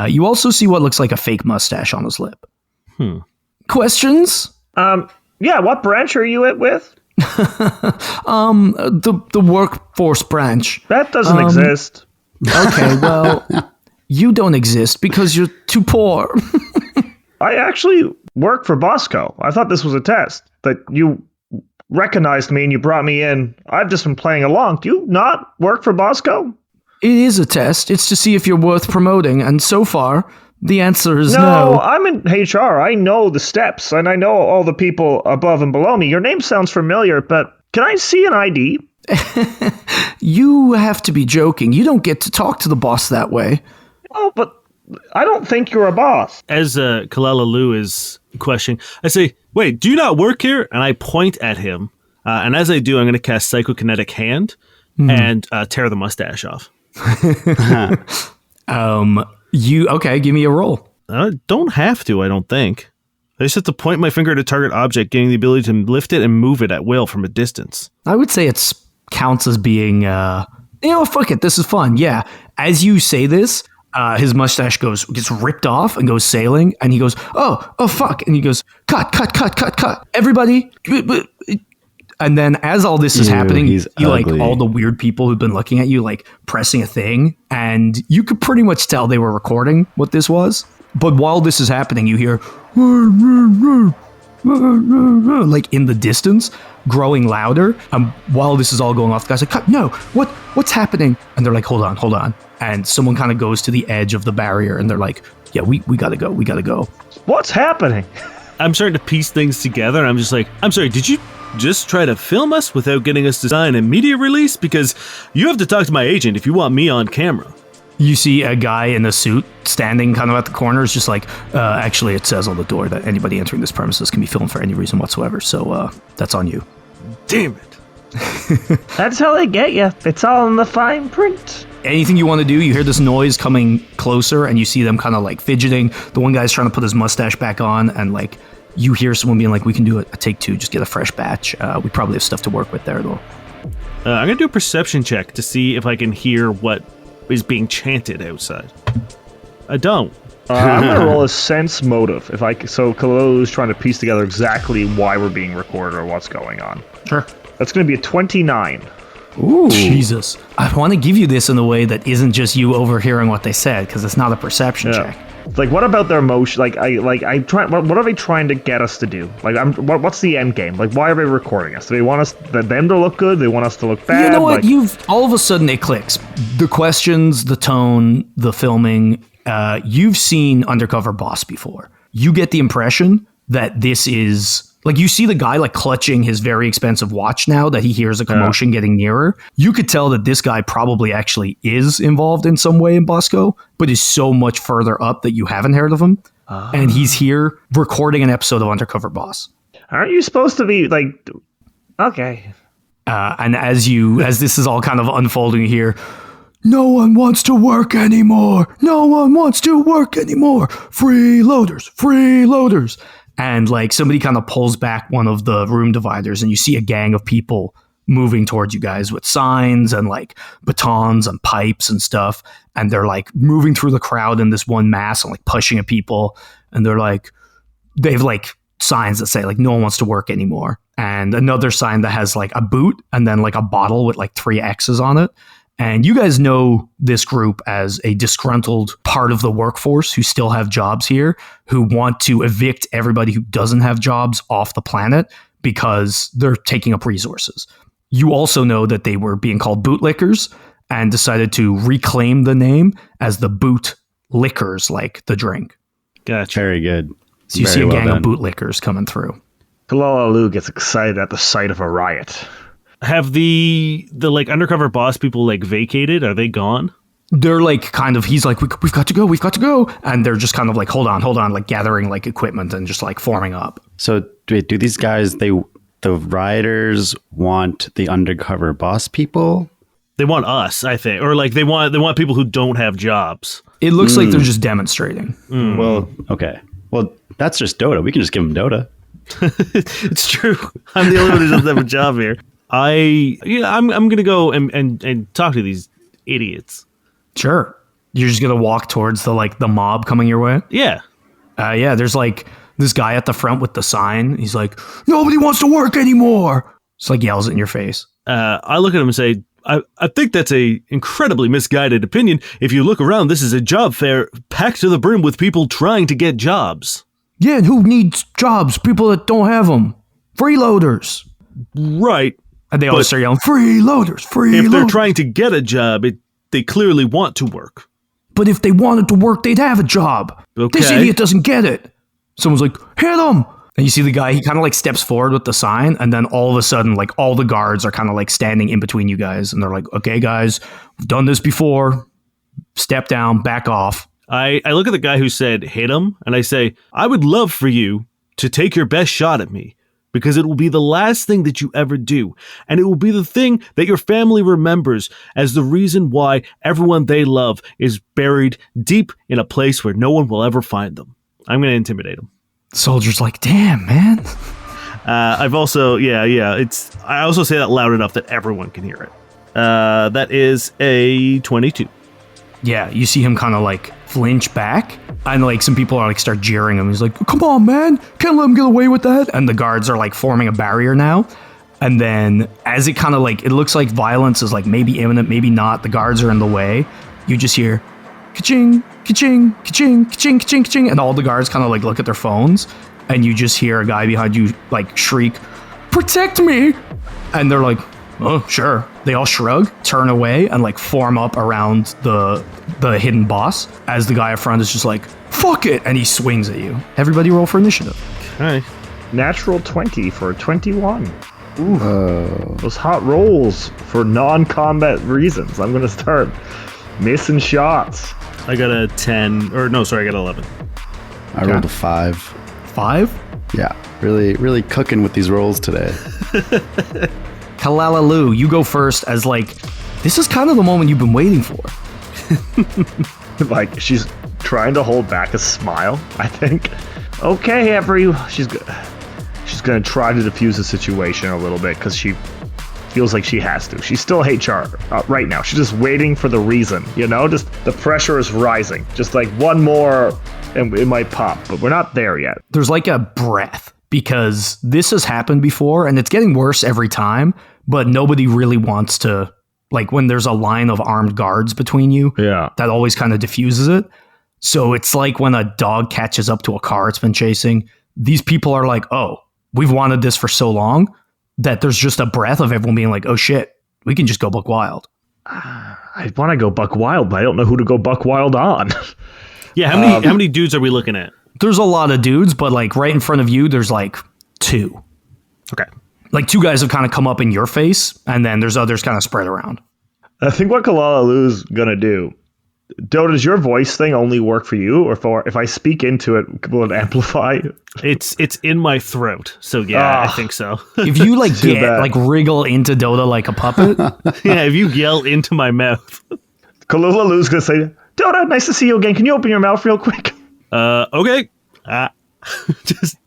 You also see what looks like a fake mustache on his lip. Questions? Yeah, what branch are you with? The workforce branch. That doesn't exist. Okay, well, You don't exist because you're too poor. I actually work for Bosco. I thought this was a test, that you recognized me and you brought me in. I've just been playing along. Do you not work for Bosco? It is a test. It's to see if you're worth promoting. And so far, the answer is No, no. I'm in HR. I know the steps and I know all the people above and below me. Your name sounds familiar, but can I see an ID? You have to be joking. You don't get to talk to the boss that way. Oh, but I don't think you're a boss. As Calalalu is questioning, I say, wait, do you not work here? And I point at him. And as I do, I'm going to cast Psychokinetic Hand and tear the mustache off. Okay, give me a roll. Don't have to, I don't think. I just have to point my finger at a target object, getting the ability to lift it and move it at will from a distance. I would say it counts as being, fuck it, this is fun. Yeah. As you say this, his mustache gets ripped off and goes sailing, and he goes, oh, fuck. And he goes, cut. Everybody. And then as all this is happening, you like all the weird people who've been looking at you, like pressing a thing, and you could pretty much tell they were recording what this was. But while this is happening, you hear like in the distance, growing louder. While this is all going off, the guy's like, cut, no, what's happening? And they're like, hold on. And someone kind of goes to the edge of the barrier, and they're like, yeah, we gotta go. What's happening? I'm starting to piece things together, and I'm just like, I'm sorry, did you just try to film us without getting us to sign a media release? Because you have to talk to my agent if you want me on camera. You see a guy in a suit standing kind of at the corner. It's just like, actually, it says on the door that anybody entering this premises can be filmed for any reason whatsoever. So that's on you. Damn it. That's how they get you. It's all in the fine print. Anything you want to do, you hear this noise coming closer, and you see them kind of like fidgeting. The one guy's trying to put his mustache back on, and like you hear someone being like, we can do a take two, just get a fresh batch. We probably have stuff to work with there, though. I'm going to do a perception check to see if I can hear what is being chanted outside. I don't. I'm going to roll a sense motive. So Calalalu is trying to piece together exactly why we're being recorded or what's going on. Sure. That's going to be a 29. Ooh. Jesus. I want to give you this in a way that isn't just you overhearing what they said, because it's not a perception check. Like, what about their emotion? What are they trying to get us to do? Like, what's the end game? Like, why are they recording us? Do they want them to look good? Do they want us to look bad? You know what? All of a sudden it clicks. The questions, the tone, the filming. You've seen Undercover Boss before. You get the impression that this is like, you see the guy like clutching his very expensive watch now that he hears a commotion getting nearer. You could tell that this guy probably actually is involved in some way in Bosco, but is so much further up that you haven't heard of him. And he's here recording an episode of Undercover Boss. Aren't you supposed to be like, okay. And as this is all kind of unfolding here, no one wants to work anymore. Freeloaders. And like somebody kind of pulls back one of the room dividers, and you see a gang of people moving towards you guys with signs and like batons and pipes and stuff. And they're like moving through the crowd in this one mass and like pushing at people. And they're like, they've like signs that say like, no one wants to work anymore. And another sign that has like a boot and then like a bottle with like 3 X's on it. And you guys know this group as a disgruntled part of the workforce who still have jobs here, who want to evict everybody who doesn't have jobs off the planet because they're taking up resources. You also know that they were being called bootlickers and decided to reclaim the name as the boot lickers, like the drink. Gotcha. Very good. So you see a gang of bootlickers coming through. Calalalu gets excited at the sight of a riot. Have the like Undercover Boss people like vacated? Are they gone? They're like kind of, he's like, we've got to go. And they're just kind of like, hold on, like gathering like equipment and just like forming up. So do these guys, the rioters want the Undercover Boss people? They want us, I think. Or like they want people who don't have jobs. It looks like they're just demonstrating. Well, okay. Well, that's just Dota. We can just give them Dota. It's true. I'm the only one who doesn't have a job here. I'm gonna go and talk to these idiots. Sure. You're just gonna walk towards the mob coming your way? Yeah. There's like this guy at the front with the sign. He's like, nobody wants to work anymore. It's like yells it in your face. I look at him and say, I think that's a incredibly misguided opinion. If you look around, this is a job fair packed to the brim with people trying to get jobs. Yeah, and who needs jobs? People that don't have them. Freeloaders. Right. And they always start yelling, freeloaders, freeloaders. If they're trying to get a job, they clearly want to work. But if they wanted to work, they'd have a job. Okay. This idiot doesn't get it. Someone's like, hit him. And you see the guy, he kind of like steps forward with the sign. And then all of a sudden, like all the guards are kind of like standing in between you guys. And they're like, okay, guys, we've done this before. Step down, back off. I look at the guy who said hit him, and I say, I would love for you to take your best shot at me, because it will be the last thing that you ever do, and it will be the thing that your family remembers as the reason why everyone they love is buried deep in a place where no one will ever find them. I'm going to intimidate him. The soldier's like, damn, man. I've also, I also say that loud enough that everyone can hear it. That is a 22. Yeah, you see him kind of like flinch back, and like some people are like start jeering him. He's like, come on, man, can't let him get away with that. And the guards are like forming a barrier now. And then as it kind of like, it looks like violence is like maybe imminent, maybe not. The guards are in the way. You just hear ka-ching, ka-ching, ka-ching, ka-ching, ka-ching, ka-ching. And all the guards kind of like look at their phones, and you just hear a guy behind you like shriek, protect me. And they're like, oh, sure. They all shrug, turn away, and like form up around the hidden boss as the guy up front is just like, fuck it, and he swings at you. Everybody roll for initiative. Okay. Natural 20 for 21. Ooh, those hot rolls for non-combat reasons. I'm going to start missing shots. I got a 10, or no, sorry, I got 11. I rolled a 5. 5? Yeah, really cooking with these rolls today. Calalalu, you go first as like, this is kind of the moment you've been waiting for. Like, she's trying to hold back a smile, I think. Okay, she's going to try to diffuse the situation a little bit because she feels like she has to. She's still HR right now. She's just waiting for the reason, you know? Just the pressure is rising. Just like one more and it might pop, but we're not there yet. There's like a breath because this has happened before and it's getting worse every time, but nobody really wants to, like when there's a line of armed guards between you, that always kind of diffuses it. So it's like when a dog catches up to a car it's been chasing. These people are like, oh, we've wanted this for so long that there's just a breath of everyone being like, oh shit, we can just go buck wild. I want to go buck wild, but I don't know who to go buck wild on. Yeah, how many dudes are we looking at? There's a lot of dudes, but like right in front of you, there's like 2. Okay. Like 2 guys have kind of come up in your face, and then there's others kind of spread around. I think what Calalalu's going to do, Dota, does your voice thing only work for you, or if I speak into it, will it amplify? It's in my throat, so yeah, I think so. If you like like wriggle into Dota like a puppet, yeah, if you yell into my mouth, Calalalu's gonna say, "Dota, nice to see you again. Can you open your mouth real quick?" Okay.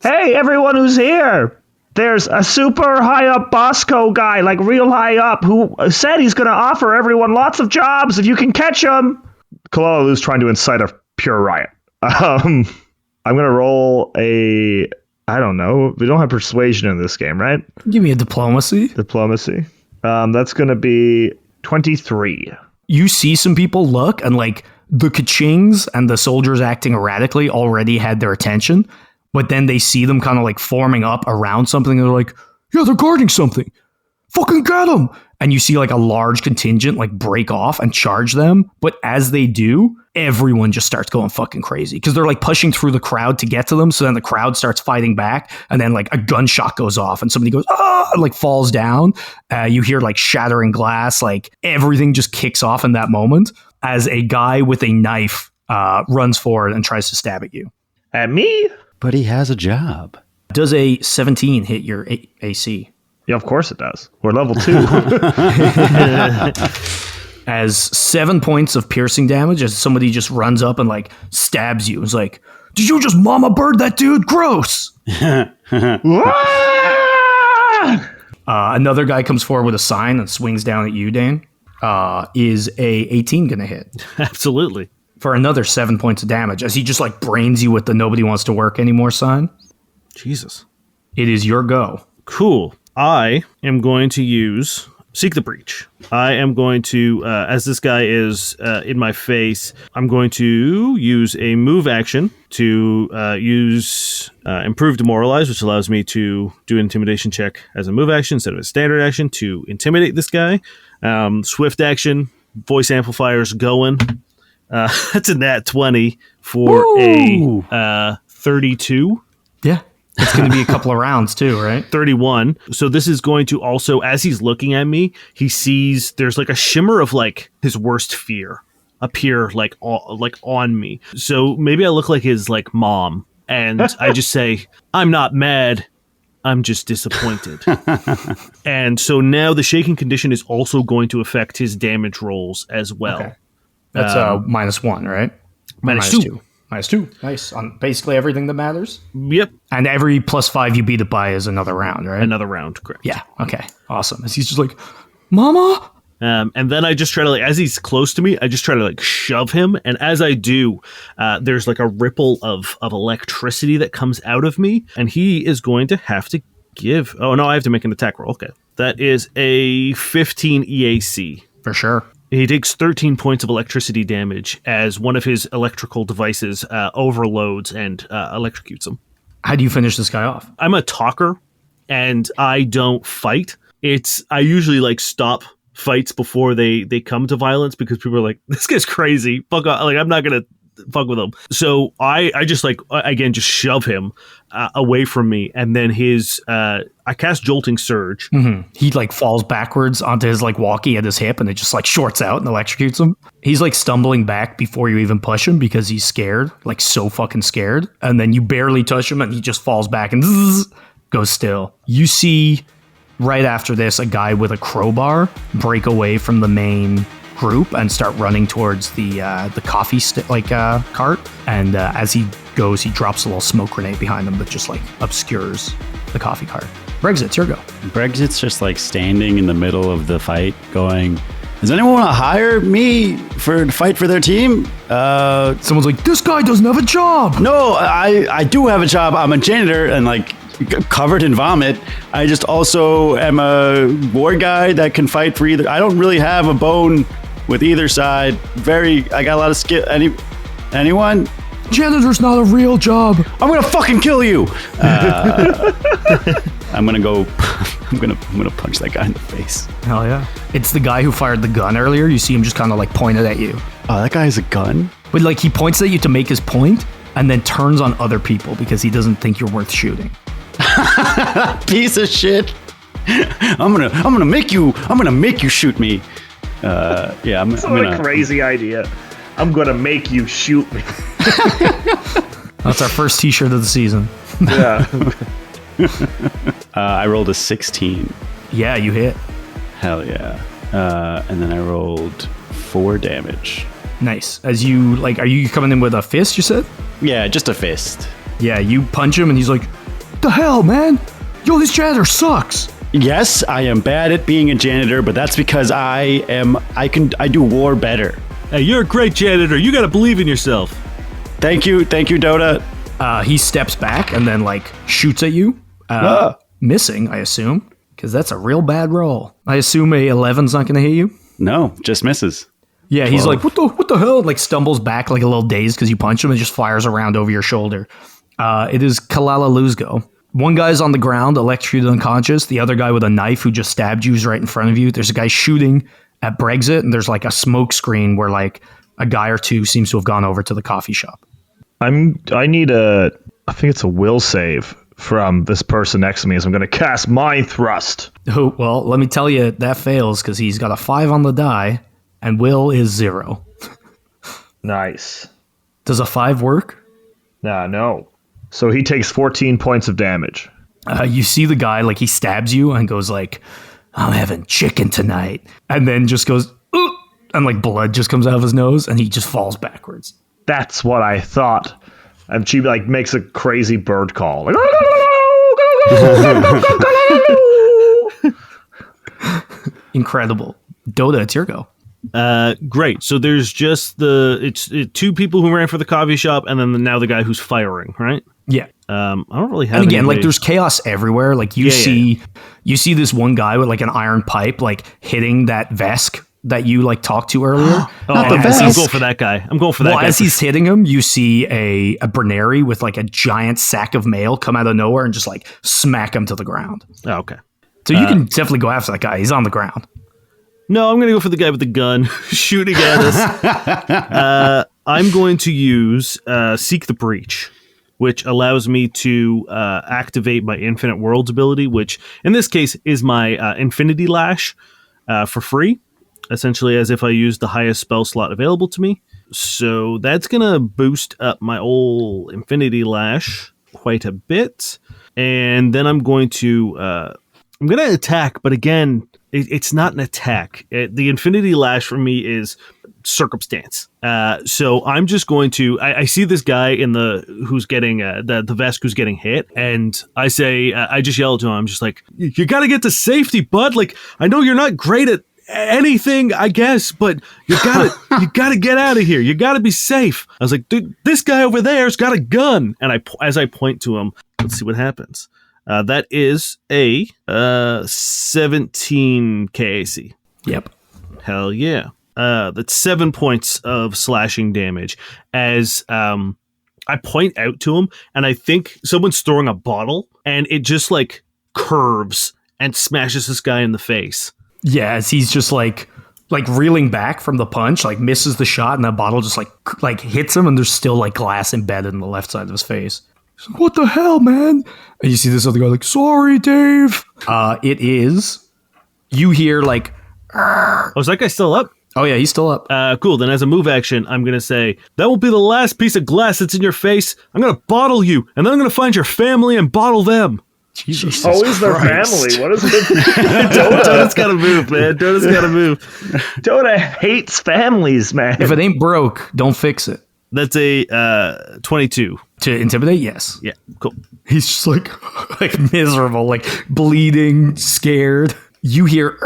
Hey, everyone who's here. There's a super high up Bosco guy, like real high up, who said he's gonna offer everyone lots of jobs if you can catch him. Calalalu's trying to incite a pure riot. I'm going to roll I don't know. We don't have persuasion in this game, right? Give me a diplomacy. Diplomacy. That's going to be 23. You see some people look and like the Kachings and the soldiers acting erratically already had their attention, but then they see them kind of like forming up around something and they're like, yeah, they're guarding something. Fucking get them. And you see like a large contingent like break off and charge them. But as they do, everyone just starts going fucking crazy because they're like pushing through the crowd to get to them. So then the crowd starts fighting back and then like a gunshot goes off and somebody goes, ah, and like falls down. You hear like shattering glass, like everything just kicks off in that moment as a guy with a knife runs forward and tries to stab at you. At me? But he has a job. Does a 17 hit your AC? Yeah, of course it does. We're level 2. As 7 points of piercing damage as somebody just runs up and like stabs you. It's like, did you just mama bird that dude? Gross. Another guy comes forward with a sign and swings down at you, Dane. Is a 18 gonna hit? Absolutely. For another 7 points of damage as he just like brains you with the nobody wants to work anymore sign. Jesus. It is your go. Cool. I am going to use Seek the breach. I am going to, as this guy is in my face, I'm going to use a move action to use Improve Demoralize, which allows me to do an intimidation check as a move action instead of a standard action to intimidate this guy. Swift action, voice amplifiers going. That's a nat 20 for a 32. Yeah. It's going to be a couple of rounds too, right? 31. So this is going to also, as he's looking at me, he sees there's like a shimmer of like his worst fear appear like on me. So maybe I look like his like mom, and I just say, "I'm not mad, I'm just disappointed." And so now the shaking condition is also going to affect his damage rolls as well. Okay. That's -1, right? Minus two. -2. Nice. On basically everything that matters. Yep. And every +5 you beat it by is another round, right? Another round, correct. Yeah. Okay. Awesome. As he's just like, Mama? And then I just try to, like, as he's close to me, I just try to like shove him. And as I do, there's like a ripple of electricity that comes out of me. And he is going to have to give. Oh, no, I have to make an attack roll. Okay. That is a 15 EAC. For sure. He takes 13 points of electricity damage as one of his electrical devices overloads and electrocutes him. How do you finish this guy off? I'm a talker, and I don't fight. I usually like stop fights before they come to violence because people are like, this guy's crazy. Fuck off. Like, I'm not going to fuck with him. So I just like, again, just shove him away from me. And then I cast Jolting Surge. Mm-hmm. He like falls backwards onto his like walkie at his hip, and it just like shorts out and electrocutes him. He's like stumbling back before you even push him because he's scared, like so fucking scared. And then you barely touch him and he just falls back and goes still. You see right after this a guy with a crowbar break away from the main group and start running towards the coffee cart. And as he goes, he drops a little smoke grenade behind him that just like obscures the coffee cart. Brexit, it's your go. Brexit's just like standing in the middle of the fight going, does anyone want to hire me to fight for their team? Someone's like, this guy doesn't have a job. No, I do have a job. I'm a janitor and like covered in vomit. I just also am a war guy that can fight for either. I don't really have a bone with either side. I got a lot of skill. Anyone? Janitor's not a real job. I'm gonna fucking kill you. I'm gonna punch that guy in the face. Hell yeah. It's the guy who fired the gun earlier. You see him just kind of like pointed at you. Oh, that guy has a gun? But like he points at you to make his point and then turns on other people because he doesn't think you're worth shooting. Piece of shit. I'm gonna make you shoot me. Yeah, I'm What a crazy idea. I'm gonna make you shoot me. That's our first t-shirt of the season. Yeah. I rolled a 16. Yeah, you hit. Hell yeah. And then I rolled 4 damage. Nice. As you like, are you coming in with a fist, you said? Yeah, just a fist. Yeah, you punch him and he's like, the hell, man? Yo, this janitor sucks. Yes, I am bad at being a janitor, but that's because I do war better. Hey, you're a great janitor. You got to believe in yourself. Thank you, Dota. He steps back and then like shoots at you, missing, I assume, because that's a real bad roll. I assume a 11's not going to hit you. No, just misses. Yeah, he's like, what the hell? Like stumbles back like a little dazed because you punch him and just fires around over your shoulder. It is Calalalu's go. One guy's on the ground, electrocuted unconscious. The other guy with a knife who just stabbed you is right in front of you. There's a guy shooting at Brexit, and there's like a smoke screen where like a guy or two seems to have gone over to the coffee shop. I think it's a will save from this person next to me, as I'm going to cast Mind Thrust. Oh, well, let me tell you, that fails because he's got a 5 on the die, and will is 0. Nice. Does a 5 work? No. So he takes 14 points of damage. You see the guy, like he stabs you and goes like, I'm having chicken tonight. And then just goes, ooh, and like blood just comes out of his nose and he just falls backwards. That's what I thought. And she like makes a crazy bird call. Like, incredible. Dota, it's your go. Great. So there's just it's 2 people who ran for the coffee shop and then now the guy who's firing, right? Yeah. I don't really have. And again, any like way- there's chaos everywhere. Like you see this one guy with like an iron pipe, like hitting that Vesk that you like talked to earlier. Oh, Not the I'm best. going for that guy. I'm going for that Well, guy. as he's hitting him, you see a Berneri with like a giant sack of mail come out of nowhere and just like smack him to the ground. Oh, okay. So you can definitely go after that guy. He's on the ground. No, I'm going to go for the guy with the gun shooting at us. I'm going to use Seek the Breach, which allows me to activate my Infinite Worlds ability, which in this case is my Infinity Lash for free, essentially as if I used the highest spell slot available to me. So that's going to boost up my old Infinity Lash quite a bit. And then I'm going to attack, but again, it's not an attack. The Infinity Lash for me is circumstance. So I'm just going to. I see this guy who's getting the Vesk who's getting hit, and I say, I just yell to him. I'm just like, you got to get to safety, bud. Like, I know you're not great at anything, I guess, but you gotta get out of here. You gotta be safe. I was like, dude, this guy over there's got a gun, and as I point to him, let's see what happens. That is a 17 KAC. Yep. Hell yeah. That's 7 points of slashing damage as I point out to him, and I think someone's throwing a bottle, and it just like curves and smashes this guy in the face. Yeah, as he's just like reeling back from the punch, like misses the shot, and that bottle just like hits him, and there's still like glass embedded in the left side of his face. He's like, what the hell, man? And you see this other guy like, sorry, Dave. It is. You hear like, Oh, is that guy still up? oh yeah, he's still up. Cool. Then as a move action, I'm going to say, that will be the last piece of glass that's in your face. I'm going to bottle you, and then I'm going to find your family and bottle them. Jesus Always their Christ. family. What is it? Dota's got to move, man. Dota's got to move. Dota hates families, man. If it ain't broke, don't fix it. That's a 22. To intimidate, yes. Yeah, cool. He's just like miserable, like bleeding, scared. You hear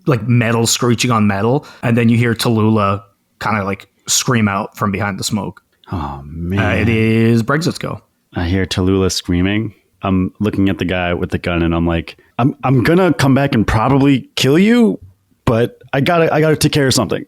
like metal screeching on metal, and then you hear Tallulah kind of like scream out from behind the smoke. Oh man! It is Brexit's go. I hear Tallulah screaming. I'm looking at the guy with the gun, and I'm like, I'm gonna come back and probably kill you, but I gotta take care of something.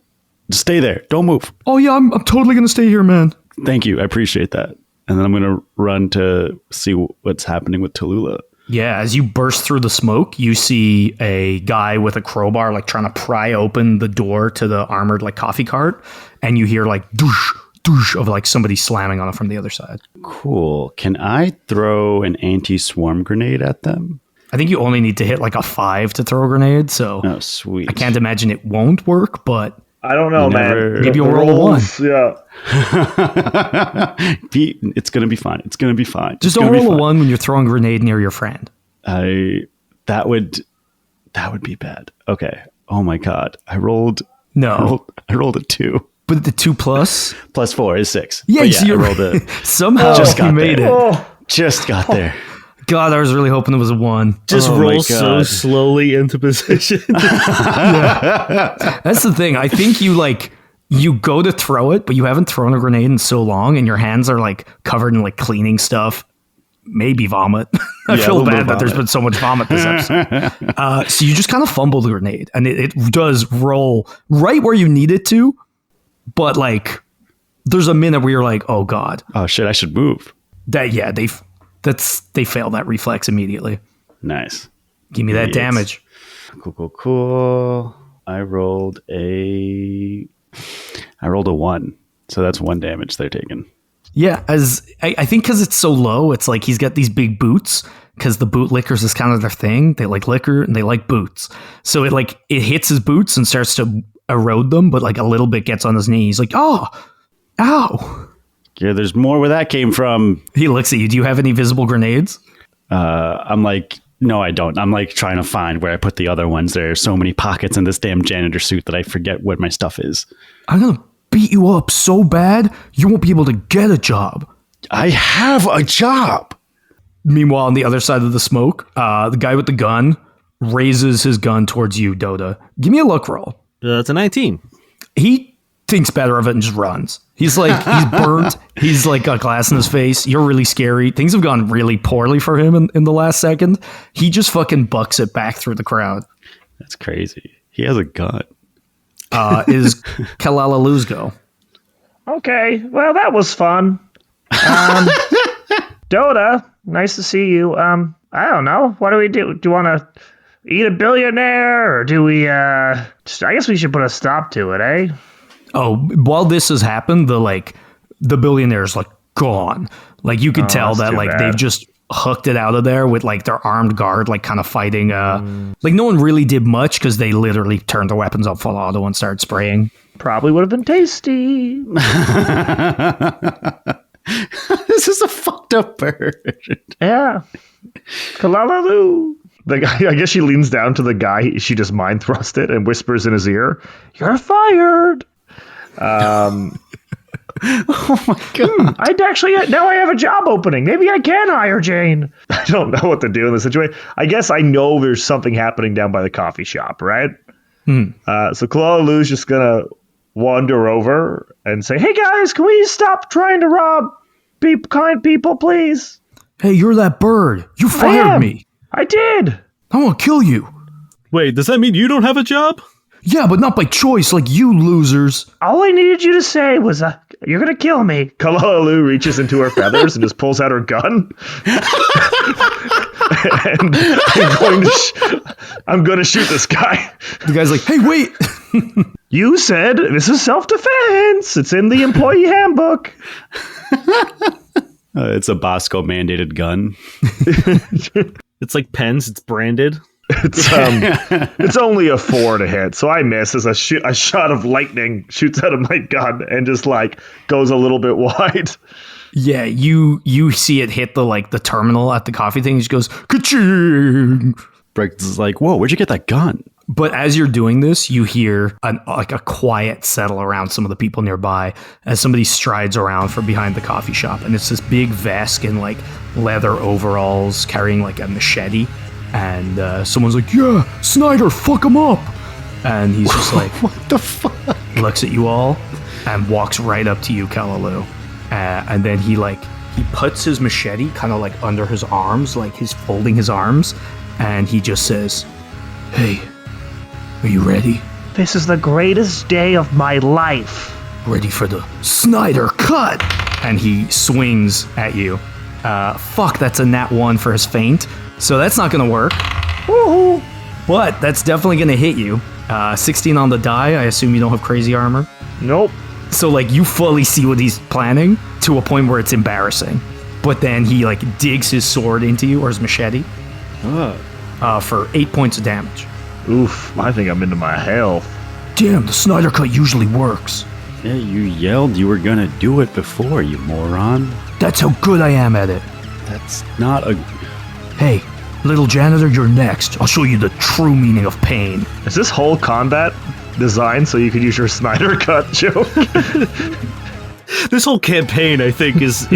Just stay there. Don't move. Oh yeah, I'm totally gonna stay here, man. Thank you. I appreciate that. And then I'm gonna run to see what's happening with Tallulah. Yeah, as you burst through the smoke, you see a guy with a crowbar like trying to pry open the door to the armored like coffee cart, and you hear like doosh, doosh of like somebody slamming on it from the other side. Cool. Can I throw an anti-swarm grenade at them? I think you only need to hit like a 5 to throw a grenade, so Oh, sweet. I can't imagine it won't work, but I don't know, Never- man. Maybe you'll The roll a rolls, Yeah. It's gonna be fine. It's gonna be fine. just It's don't gonna be roll a fine. 1 when you're throwing a grenade near your friend. That would be bad. Okay. Oh my god. I rolled No, a 2. but the 2 plus, Plus 4 is 6. yeah, But so you I rolled a somehow Just you got made there. it. Oh, just got there. God, I was really hoping it was a 1. Just Oh my roll so God. slowly into position. That's the thing. I think you go to throw it, but you haven't thrown a grenade in so long, and your hands are like covered in like cleaning stuff, maybe vomit. I Yeah, a feel little bit bad of that there's vomit. been so much vomit this episode. So you just kind of fumble the grenade, and it does roll right where you need it to, but like there's a minute where you're like, oh god, Oh shit, I should move. they fail that reflex immediately. Nice. Give me that Idiots. damage. Cool. I rolled a 1. So that's 1 damage they're taking. Yeah, as I think because it's so low, it's like he's got these big boots because the boot lickers is kind of their thing. They like liquor and they like boots. So it hits his boots and starts to erode them, but like a little bit gets on his knee. He's like, oh, ow. Yeah, there's more where that came from. He looks at you. Do you have any visible grenades? I'm like, no, I don't. I'm like trying to find where I put the other ones. There are so many pockets in this damn janitor suit that I forget what my stuff is. I'm going to beat you up so bad, you won't be able to get a job. I have a job. Meanwhile, on the other side of the smoke, the guy with the gun raises his gun towards you, Dota. Give me a look roll. That's a 19. He thinks better of it and just runs. He's burnt. He's like got glass in his face. You're really scary. Things have gone really poorly for him in the last second. He just fucking bucks it back through the crowd. That's crazy. He has a gun. Is Calalalu's go. Okay, well, that was fun. Dota, nice to see you. I don't know. What do we do? Do you want to eat a billionaire, or do we, I guess we should put a stop to it, eh? Oh, while this has happened, the billionaire's like gone. Like you could tell that like they've just hooked it out of there with like their armed guard, like kind of fighting. Like no one really did much because they literally turned their weapons up full auto and started spraying. Probably would have been tasty. This is a fucked up bird. Yeah. Calalalu. The guy, I guess she leans down to the guy. She just mind thrusted and whispers in his ear, "You're fired." Oh my god! Now I have a job opening. Maybe I can hire Jane. I don't know what to do in this situation. I guess I know there's something happening down by the coffee shop, right? So Calalalu's just gonna wander over and say, "Hey guys, can we stop trying to rob kind people, please?" Hey, you're that bird. You fired me. I did. I want to kill you. Wait, does that mean you don't have a job? Yeah, but not by choice, like you losers. All I needed you to say was, "You're gonna kill me." Calalalu reaches into her feathers and just pulls out her gun. And I'm going to shoot this guy. The guy's like, "Hey, wait." You said this is self-defense. It's in the employee handbook. It's a Bosco mandated gun. It's like pens. It's branded. It's only a 4 to hit, so I miss as a shot of lightning shoots out of my gun and just like goes a little bit wide. Yeah, you see it hit the terminal at the coffee thing. It just goes ka-ching. Briggs is like, "Whoa, where'd you get that gun?" But as you're doing this, you hear a quiet settle around some of the people nearby as somebody strides around from behind the coffee shop, and it's this big Vesk in like leather overalls carrying like a machete, and someone's like, "Yeah, Snyder, fuck him up," and he's just like, "What the fuck?" Looks at you all and walks right up to you, Calalalu, and then he puts his machete kind of like under his arms, like he's folding his arms, and he just says, "Hey, are you ready? This is the greatest day of my life. Ready for the Snyder cut?" And he swings at you. Fuck, that's a nat 1 for his feint. So that's not going to work. Woohoo! But that's definitely going to hit you. 16 on the die. I assume you don't have crazy armor. Nope. So like you fully see what he's planning to a point where it's embarrassing. But then he like digs his sword into you, or his machete, for 8 points of damage. Oof, I think I'm into my health. Damn, the Snyder cut usually works. Yeah, you yelled you were gonna do it before, you moron. That's how good I am at it. That's not a... Hey, little janitor, you're next. I'll show you the true meaning of pain. Is this whole combat designed so you could use your Snyder cut joke? This whole campaign, I think, is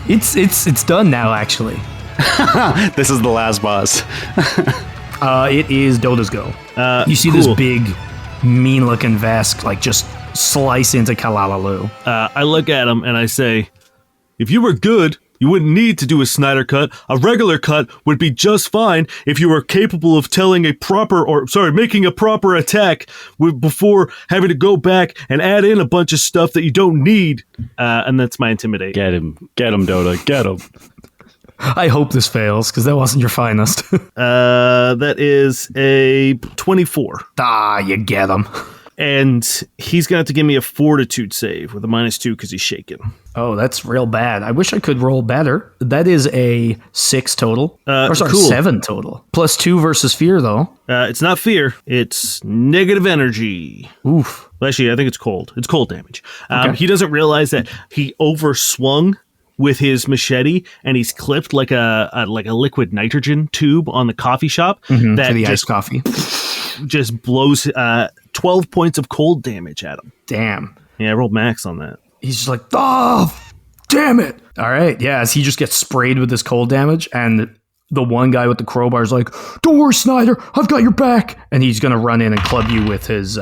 It's done now, actually. This is the last boss. It is Dota's go. You see this big, mean-looking Vesk like just slice into Calalalu. I look at him and I say, "If you were good, you wouldn't need to do a Snyder cut. A regular cut would be just fine if you were capable of making a proper attack before having to go back and add in a bunch of stuff that you don't need." And that's my intimidate. Get him, Dota, get him. I hope this fails, because that wasn't your finest. That is a 24. You get him. And he's going to have to give me a fortitude save with a -2 because he's shaken. Oh, that's real bad. I wish I could roll better. That is a 6 total. Cool. 7 total. +2 versus fear, though. It's not fear. It's negative energy. Oof. Well, actually, I think it's cold. It's cold damage. Okay. He doesn't realize that he overswung with his machete, and he's clipped like a liquid nitrogen tube on the coffee shop that for the just iced coffee. just blows 12 points of cold damage at him. Damn. Yeah, I rolled max on that. He's just like, damn it. All right. Yeah, as he just gets sprayed with this cold damage, and the one guy with the crowbar is like, "Don't worry, Snyder, I've got your back." And he's going to run in and club you with his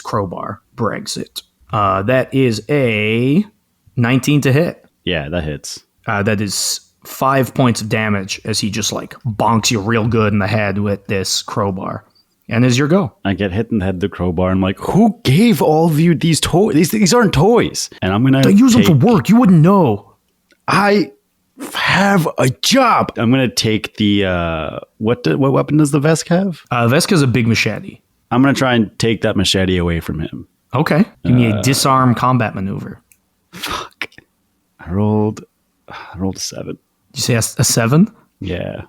crowbar. Brexit. That is a 19 to hit. Yeah, that hits. That is 5 points of damage as he just like bonks you real good in the head with this crowbar. And is your go. I get hit in the head with the crowbar. I'm like, who gave all of you these toys? These aren't toys. And I'm going to use them for work. You wouldn't know. I have a job. I'm going to take the, what weapon does the Vesk have? Veska's a big machete. I'm going to try and take that machete away from him. Okay. Give me a disarm combat maneuver. Fuck. I rolled a 7. Did you say a 7? Yeah.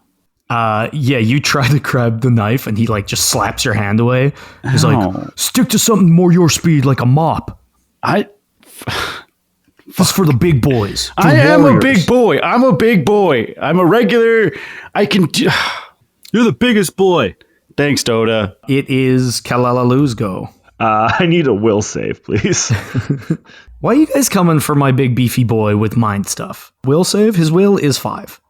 Yeah, you try to grab the knife and he like just slaps your hand away. He's like, stick to something more your speed, like a mop. This is for the big boys. I am a big boy. I'm a big boy. I'm a regular. I can. You're the biggest boy. Thanks, Dota. It is Calalalu's go. I need a will save, please. Why are you guys coming for my big beefy boy with mind stuff? Will save? His will is 5.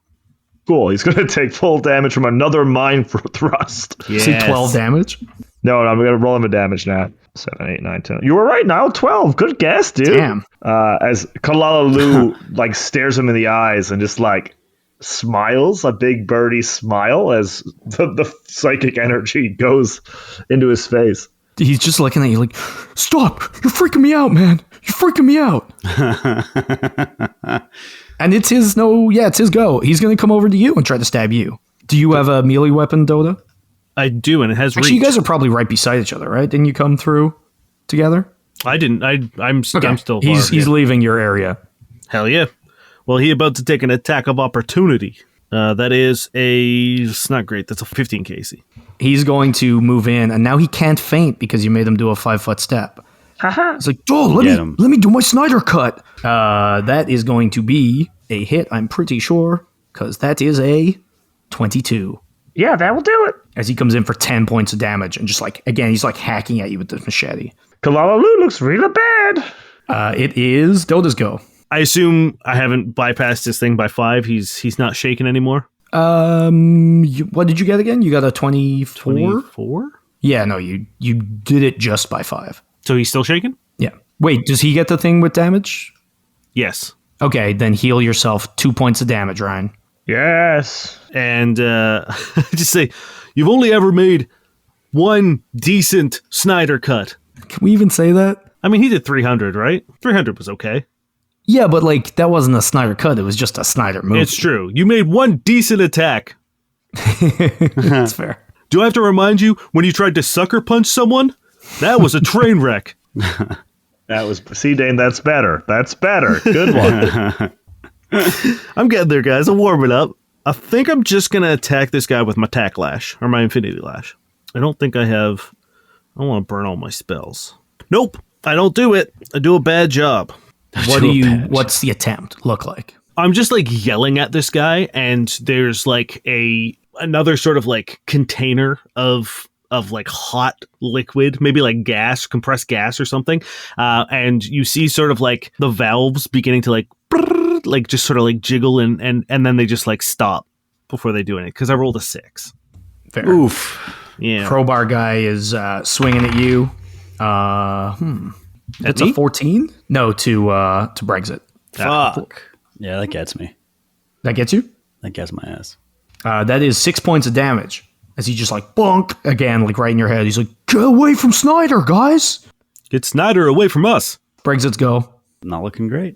Cool. He's going to take full damage from another mind thrust. Yes. See 12 damage? No, I'm going to roll him a damage now. 7, 8, 9, 10. You were right, now 12. Good guess, dude. Damn. As Calalalu like stares him in the eyes and just like smiles, a big birdie smile as the psychic energy goes into his face. He's just looking at you like, stop! You're freaking me out, man! You're freaking me out! And it's his go. He's going to come over to you and try to stab you. Do you have a melee weapon, Dota? I do, and it has Actually, reach. you guys are probably right beside each other, right? Didn't you come through together? I didn't. I'm still He's leaving your area. Hell yeah. Well, he about to take an attack of opportunity. It's not great. That's a 15 KC. He's going to move in, and now he can't feint because you made him do a 5-foot step. It's like, let me do my Snyder cut. That is going to be a hit, I'm pretty sure, because that is a 22. Yeah, that will do it. As he comes in for 10 points of damage, and just like, again, he's like hacking at you with the machete. Calalalu looks really bad. It is Dota's go. I assume I haven't bypassed this thing by 5. He's not shaking anymore. What did you get again? You got a 24? 24? Yeah, no, you did it just by 5. So he's still shaking? Yeah. Wait, does he get the thing with damage? Yes. Okay, then heal yourself 2 points of damage, Ryan. Yes. And just say, you've only ever made one decent Snyder cut. Can we even say that? I mean, he did 300, right? 300 was okay. Yeah, but like that wasn't a Snyder cut. It was just a Snyder move. It's true. You made one decent attack. That's fair. Do I have to remind you when you tried to sucker punch someone? That was a train wreck. That was, see, Dane, that's better. That's better. Good one. I'm getting there, guys. I'm warming up. I think I'm just going to attack this guy with my tack lash or my infinity lash. I don't want to burn all my spells. Nope. I don't do it. I do a bad job. What's the attempt look like? I'm just like yelling at this guy, and there's like another sort of like container of like hot liquid, maybe like gas, compressed gas or something. And you see sort of like the valves beginning to like just sort of like jiggle and then they just like stop before they do anything because I rolled a 6. Fair. Oof. Yeah. Crowbar guy is swinging at you. That's a 14? No, to Brexit. Fuck. Yeah, that gets me. That gets you? That gets my ass. That is 6 points of damage. As he just like bonk again, like right in your head. He's like, get away from Snyder, guys. Get Snyder away from us. Brexit's go. Not looking great.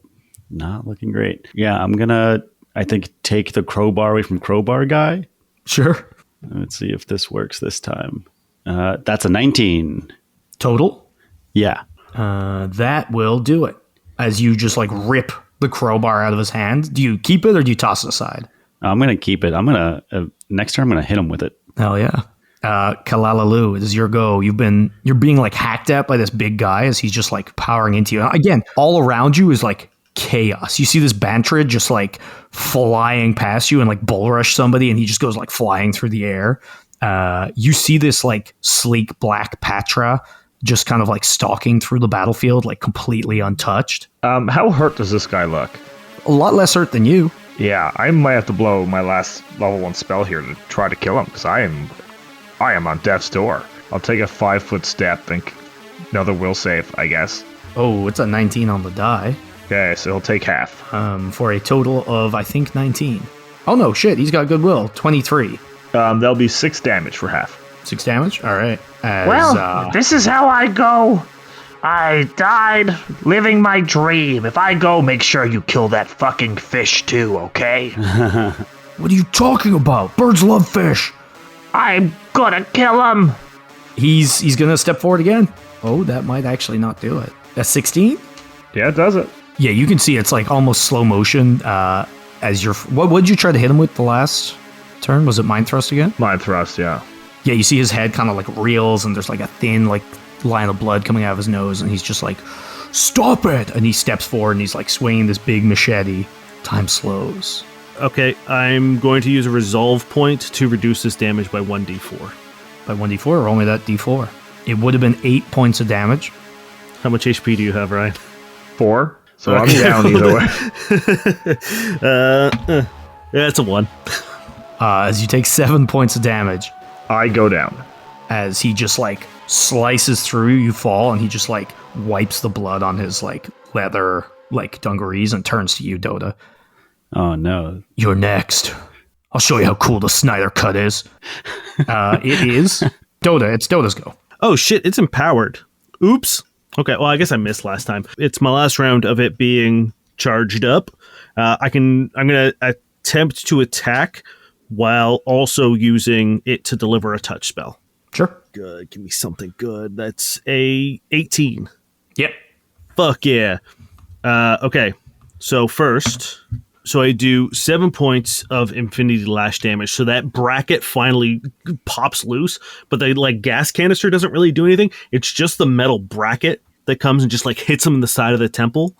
Yeah, I'm gonna, I think, take the crowbar away from crowbar guy. Sure. Let's see if this works this time. That's a 19. Total? Yeah. That will do it. As you just like rip the crowbar out of his hand. Do you keep it or do you toss it aside? I'm going to keep it. I'm going to, next turn, I'm going to hit him with it. Hell yeah. Calalalu, it is your go. You're being like hacked at by this big guy as he's just like powering into you. Again, all around you is like chaos. You see this Bantrid just like flying past you and like bull rush somebody, and he just goes like flying through the air. You see this like sleek black Patra just kind of like stalking through the battlefield, like completely untouched. How hurt does this guy look? A lot less hurt than you. Yeah, I might have to blow my last level 1 spell here to try to kill him, because I am on death's door. I'll take a 5-foot step and Another will save, I guess. Oh, it's a 19 on the die. Okay, so he'll take half. For a total of, I think, 19. Oh no, shit, he's got goodwill. 23. That'll be 6 damage for half. 6 damage? Alright. This is how I go. I died living my dream. If I go, make sure you kill that fucking fish too, okay? What are you talking about? Birds love fish. I'm gonna kill him. He's gonna step forward again. Oh, that might actually not do it. That's 16? Yeah, it does it. Yeah, you can see it's like almost slow motion as you're... What would you try to hit him with the last turn? Was it Mind Thrust again? Mind Thrust, yeah. Yeah, you see his head kind of like reels and there's like a thin like line of blood coming out of his nose and he's just like, stop it! And he steps forward and he's like swinging this big machete. Time slows. Okay, I'm going to use a resolve point to reduce this damage by 1d4. By 1d4 or only that d4? It would have been 8 points of damage. How much HP do you have, Ryan? 4. So I'm down either way. Yeah, it's a 1. As you take 7 points of damage. I go down. As he just like slices through, you fall, and he just like wipes the blood on his like leather like dungarees and turns to you, Dota. Oh no. You're next. I'll show you how cool the Snyder cut is. It is Dota. It's Dota's go. Oh shit, it's empowered. Oops. Okay, well I guess I missed last time. It's my last round of it being charged up. I'm gonna attempt to attack while also using it to deliver a touch spell. Sure. Good. Give me something good. That's a 18. Yep. Fuck yeah. Okay. So first, I do 7 points of infinity lash damage. So that bracket finally pops loose, but the like gas canister doesn't really do anything. It's just the metal bracket that comes and just like hits him in the side of the temple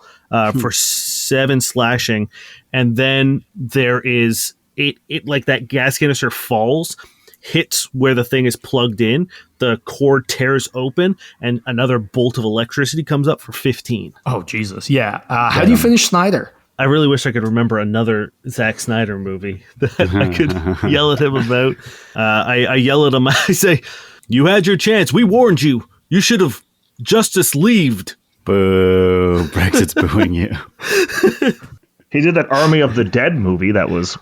for 7 slashing. And then there is it like that gas canister falls, hits where the thing is plugged in, the cord tears open, and another bolt of electricity comes up for 15. Oh, Jesus. Yeah. How do you finish Snyder? I really wish I could remember another Zack Snyder movie that I could yell at him about. I yell at him. I say, you had your chance. We warned you. You should have justice leaved. Boo. Brexit's booing you. He did that Army of the Dead movie that was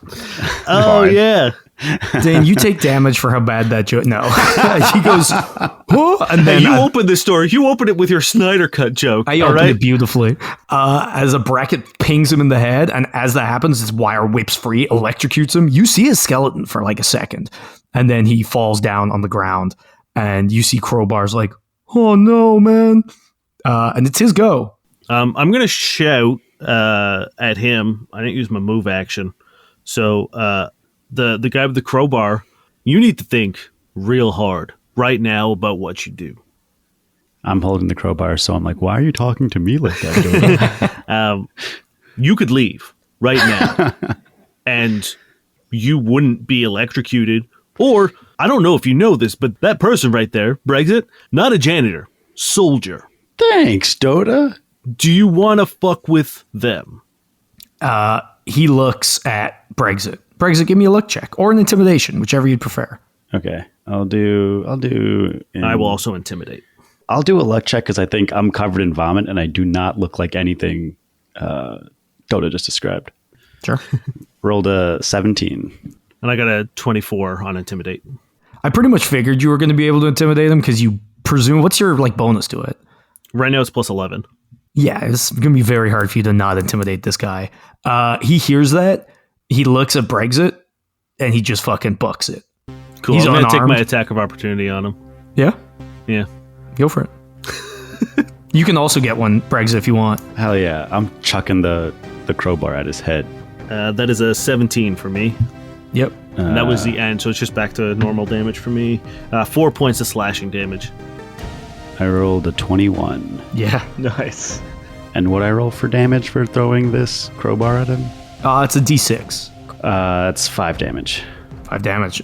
Oh, fine. yeah. Dan, you take damage for how bad that joke. No. He goes, huh? And Hey, then you open this door. You open it with your Snyder cut joke. I all opened right? it beautifully. As a bracket pings him in the head, and as that happens, his wire whips free, electrocutes him. You see his skeleton for like a second, and then he falls down on the ground, and you see Crowbar's like, oh no, man. And it's his go. I'm going to shout at him. I didn't use my move action. So the guy with the crowbar, you need to think real hard right now about what you do. I'm holding the crowbar, so I'm like, why are you talking to me like that, Dota? You could leave right now and you wouldn't be electrocuted. Or, I don't know if you know this, but that person right there, Brexit, not a janitor, soldier. Thanks, Dota. Do you want to fuck with them? He looks at Brexit. Brexit, give me a luck check or an intimidation, whichever you'd prefer. Okay, I'll do. I will also intimidate. I'll do a luck check because I think I'm covered in vomit and I do not look like anything Dota just described. Sure. Rolled a 17. And I got a 24 on intimidate. I pretty much figured you were going to be able to intimidate him because you presume. What's your like bonus to it? Right now it's plus 11. Yeah, it's going to be very hard for you to not intimidate this guy. He hears that. He looks at Brexit and he just fucking bucks it. Cool. He's I'm going to take unarmed. my attack of opportunity on him. Yeah? Yeah. Go for it. You can also get one, Brexit, if you want. Hell yeah! I'm chucking the crowbar at his head. That is a 17 for me. Yep. And that was the end, so it's just back to normal damage for me. 4 points of slashing damage. I rolled a 21. Yeah. Nice. And what I roll for damage for throwing this crowbar at him? It's a D6. That's 5 damage. 5 damage.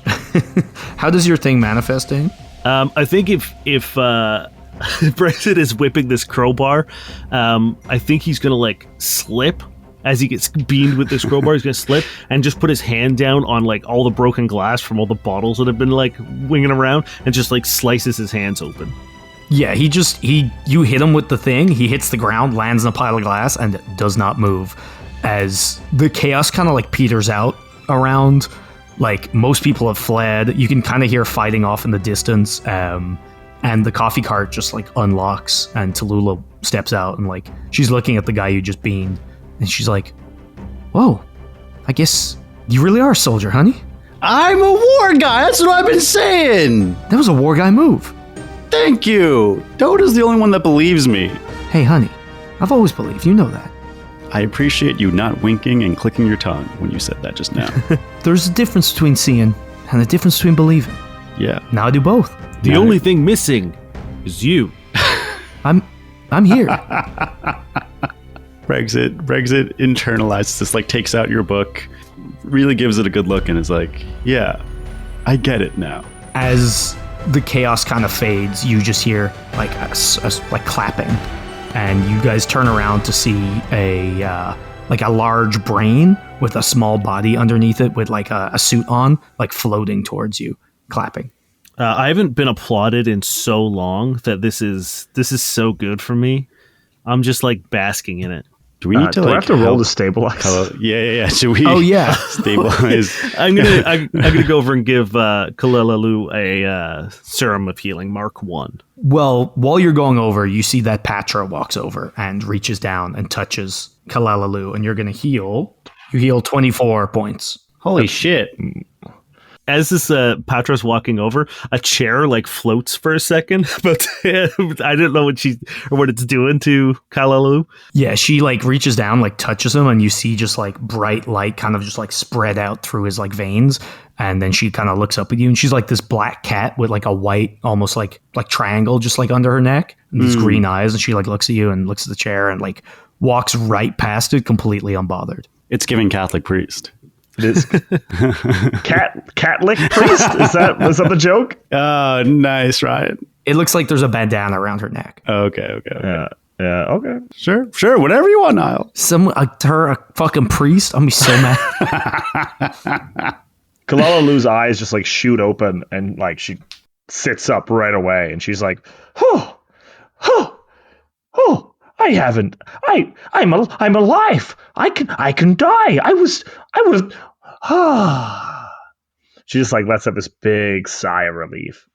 How does your thing manifest, Dane? I think if Brexit is whipping this crowbar, I think he's going to like slip as he gets beamed with this crowbar. He's going to slip and just put his hand down on like all the broken glass from all the bottles that have been like winging around and just like slices his hands open. Yeah, you hit him with the thing, he hits the ground, lands in a pile of glass, and does not move. As the chaos kind of like peters out around, like most people have fled. You can kind of hear fighting off in the distance, and the coffee cart just like unlocks, and Tallulah steps out, and like she's looking at the guy you just beamed, and she's like, "Whoa, I guess you really are a soldier, honey. I'm a war guy. That's what I've been saying. That was a war guy move. Thank you. Dota's the only one that believes me. Hey, honey, I've always believed. You know that. I appreciate you not winking and clicking your tongue when you said that just now. There's a difference between seeing and a difference between believing. Yeah. Now I do both. The only thing missing is you. I'm here." Brexit internalizes this, like takes out your book, really gives it a good look, and is like, yeah, I get it now. As the chaos kind of fades, you just hear like like clapping, and you guys turn around to see a large brain with a small body underneath it with like a suit on, like floating towards you, clapping. I haven't been applauded in so long that this is so good for me. I'm just like basking in it. Do we need to do I like have to roll to stabilize? Yeah. Should we? Oh yeah. Stabilize. I'm gonna go over and give Calalalu a serum of healing, Mark 1. Well, while you're going over, you see that Patra walks over and reaches down and touches Calalalu, and you're gonna heal. You heal 24 points. Holy shit. As this Patra's walking over, a chair like floats for a second, but I didn't know what it's doing to Calalalu. Yeah, she like reaches down, like touches him, and you see just like bright light kind of just like spread out through his like veins. And then she kind of looks up at you, and she's like this black cat with like a white, almost like triangle just like under her neck, and these green eyes. And she like looks at you and looks at the chair and like walks right past it, completely unbothered. It's giving Catholic priest. It is Catholic priest. Was that the joke? Oh, nice, Ryan. It looks like there's a bandana around her neck. Okay. Yeah. Okay. Sure. Whatever you want, Niall. Her a fucking priest. I'm gonna be so mad. Calalalu's eyes just like shoot open, and like she sits up right away, and she's like, "Oh, I haven't. I'm alive. I can die. I was. She just like lets out this big sigh of relief.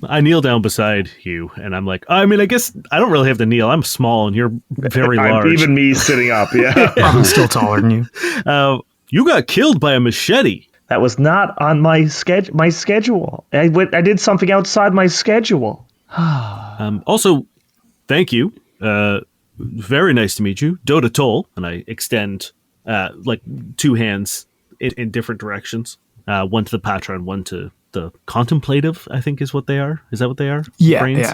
I kneel down beside you, and I'm like, I mean, I guess I don't really have to kneel. I'm small, and you're very large. Even me sitting up, yeah. I'm still taller than you. You got killed by a machete. That was not on my schedule. I did something outside my schedule. Also, thank you. Very nice to meet you, Dota Toll. And I extend like two hands in different directions. One to the Patra and one to the contemplative, I think is what they are. Is that what they are? Yeah. Brains?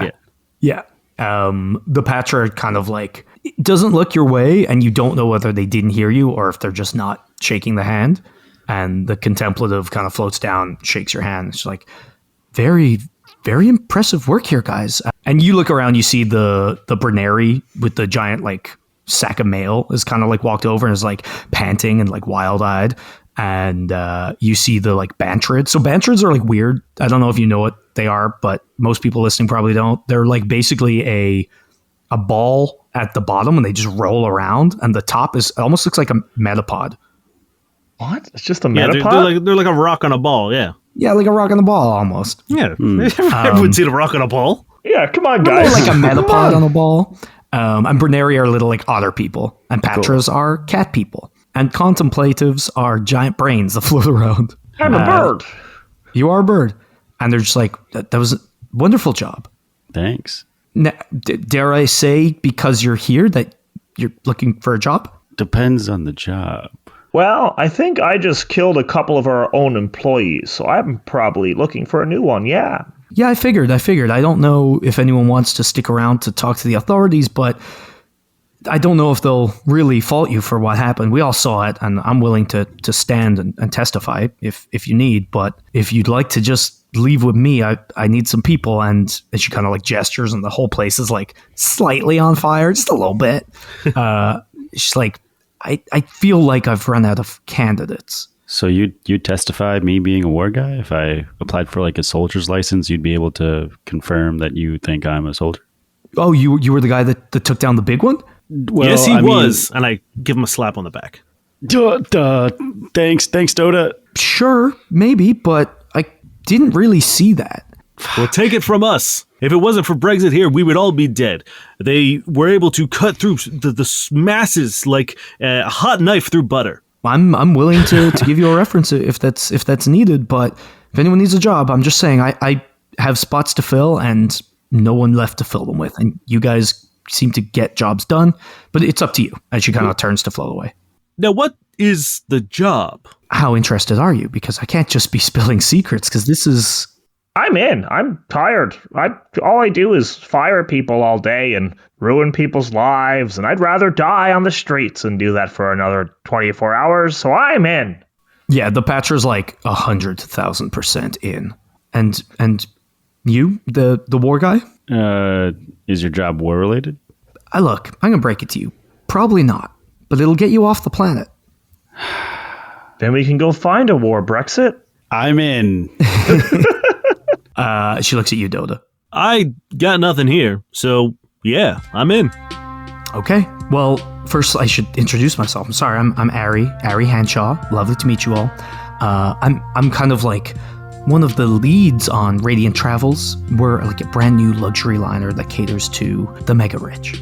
Yeah. The Patra kind of like doesn't look your way, and you don't know whether they didn't hear you or if they're just not shaking the hand. And the contemplative kind of floats down, shakes your hand. It's like, very, very impressive work here, guys. And you look around, you see the Berneri with the giant like sack of mail is kind of like walked over and is like panting and like wild-eyed. And you see the like Bantrids. So Bantrids are like weird. I don't know if you know what they are, but most people listening probably don't. They're like basically a ball at the bottom, and they just roll around, and the top is, it almost looks like a metapod. What? It's just a Yeah, metapod? they're like a rock on a ball, yeah. Yeah, like a rock on the ball almost. Yeah. Everyone's seen a rock on a ball. Yeah, come on, More guys. like a metapod on a ball. And Berneri are little like otter people, and Patras are cat people, and contemplatives are giant brains that float around. I'm a bird. You are a bird, and they're just like, that was a wonderful job. Thanks. Now, dare I say, because you're here, that you're looking for a job? Depends on the job. Well, I think I just killed a couple of our own employees, so I'm probably looking for a new one, yeah. Yeah, I figured. I don't know if anyone wants to stick around to talk to the authorities, but I don't know if they'll really fault you for what happened. We all saw it, and I'm willing to stand and testify if you need. But if you'd like to just leave with me, I need some people. And she kind of like gestures, and the whole place is like slightly on fire, just a little bit. She's like, I feel like I've run out of candidates. So you testify, me being a war guy, if I applied for like a soldier's license, you'd be able to confirm that you think I'm a soldier? Oh, you were the guy that took down the big one? Well, yes, he was. And I give him a slap on the back. Thanks, Dota. Sure, maybe, but I didn't really see that. Well, take it from us. If it wasn't for Brexit here, we would all be dead. They were able to cut through the masses like a hot knife through butter. I'm willing to give you a reference if that's needed, but if anyone needs a job, I'm just saying I have spots to fill and no one left to fill them with, and you guys seem to get jobs done, but it's up to you. And she kind of turns to float away. Now, what is the job? How interested are you? Because I can't just be spilling secrets, because this is... I'm in. I'm tired. All I do is fire people all day and ruin people's lives, and I'd rather die on the streets and do that for another 24 hours, so I'm in. Yeah, the Patcher's like 100,000% in. And you, the war guy? Is your job war related? Look, I'm going to break it to you. Probably not, but it'll get you off the planet. Then we can go find a war, Brexit. I'm in. She looks at you, Dota. I got nothing here, so yeah, I'm in. Okay. Well, first I should introduce myself. I'm sorry. I'm Ari Hanshaw. Lovely to meet you all. I'm kind of like one of the leads on Radiant Travels. We're like a brand new luxury liner that caters to the mega rich.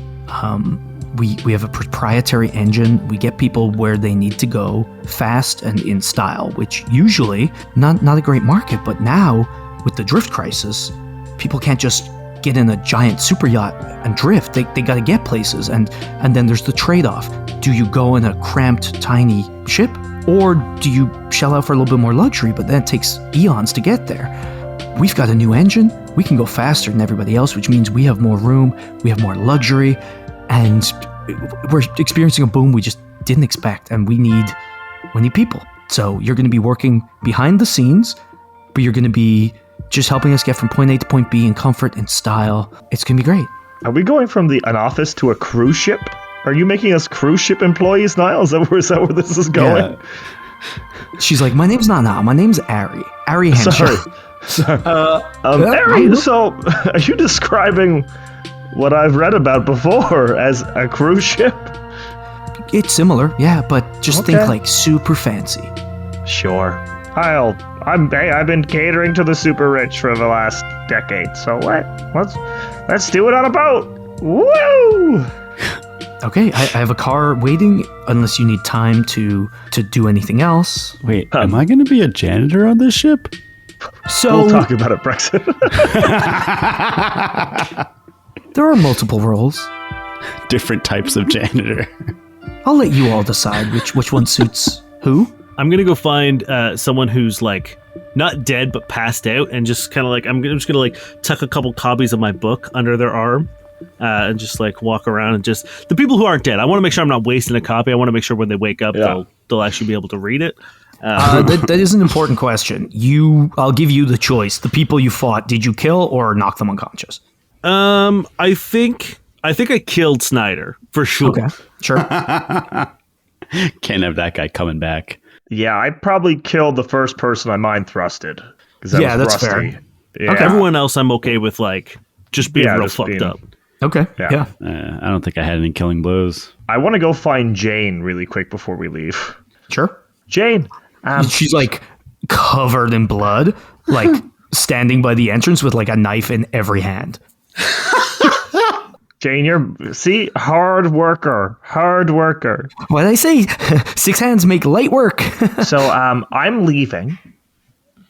We have a proprietary engine. We get people where they need to go fast and in style, which usually not a great market, but now with the drift crisis, people can't just get in a giant super yacht and drift. They got to get places, and then there's the trade-off. Do you go in a cramped, tiny ship, or do you shell out for a little bit more luxury, but then it takes eons to get there? We've got a new engine. We can go faster than everybody else, which means we have more room, we have more luxury, and we're experiencing a boom we just didn't expect, and we need people. So you're going to be working behind the scenes, but you're going to be just helping us get from point A to point B in comfort and style. It's going to be great. Are we going from an office to a cruise ship? Are you making us cruise ship employees now? Is that where this is going? Yeah. She's like, my name's not now. My name's Ari. Ari Henshaw. Sorry. Ari, so are you describing what I've read about before as a cruise ship? It's similar, yeah, but just think like super fancy. Sure. I've been catering to the super rich for the last decade, so let's do it on a boat. Woo! Okay, I have a car waiting unless you need time to do anything else. Wait, am I going to be a janitor on this ship? So we'll talk about it, Brexit. There are multiple roles. Different types of janitor. I'll let you all decide which one suits who. I'm gonna go find someone who's like not dead but passed out, and just kind of like I'm just gonna like tuck a couple copies of my book under their arm, and just like walk around and just the people who aren't dead. I want to make sure I'm not wasting a copy. I want to make sure when they wake up they'll actually be able to read it. That is an important question. I'll give you the choice. The people you fought, did you kill or knock them unconscious? I think I killed Snyder for sure. Okay, sure. Can't have that guy coming back. Yeah, I probably killed the first person I mind thrusted. Yeah, that's rusty. fair. Yeah. Okay. Everyone else I'm okay with, like, just being real fucked up. Okay, yeah. I don't think I had any killing blows. I want to go find Jane really quick before we leave. Sure. Jane. She's like covered in blood, like standing by the entrance with like a knife in every hand. Jane, hard worker. What did I say? 6 hands make light work. So, I'm leaving.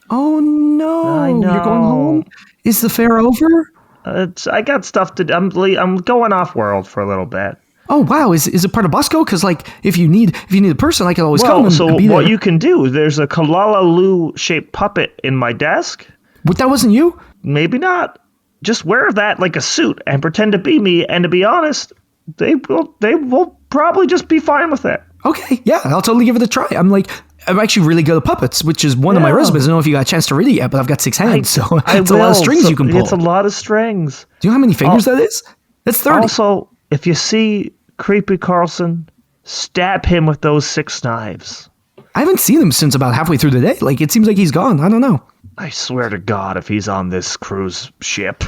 Oh no! I know. You're going home. Is the fair over? I got stuff to do. I'm going off world for a little bit. Oh wow! Is it part of Busco? Because like, if you need a person, I can always come. So be what there. you can do? There's a Calalalu shaped puppet in my desk. But that wasn't you. Maybe not. Just wear that like a suit and pretend to be me. And to be honest, they will probably just be fine with it. Okay, yeah, I'll totally give it a try. I'm actually really good at puppets, which is one of my resumes. I don't know if you got a chance to read it yet, but I've got 6 hands, so it's a lot of strings you can pull. It's a lot of strings. Do you know how many fingers that is? That's 30. Also, if you see Creepy Carlson, stab him with those 6 knives. I haven't seen him since about halfway through the day. Like, it seems like he's gone. I don't know. I swear to God, if he's on this cruise ship.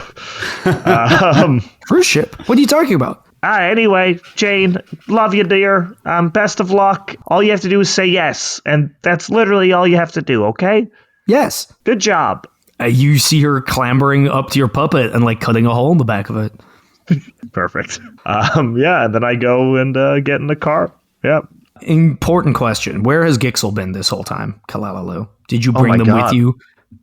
Cruise ship? What are you talking about? Anyway, Jane, love you, dear. Best of luck. All you have to do is say yes, and that's literally all you have to do, okay? Yes. Good job. You see her clambering up to your puppet and like cutting a hole in the back of it. Perfect. Yeah, and then I go and get in the car. Yep. Important question. Where has Gixel been this whole time, Calalalu? Did you bring them God. with you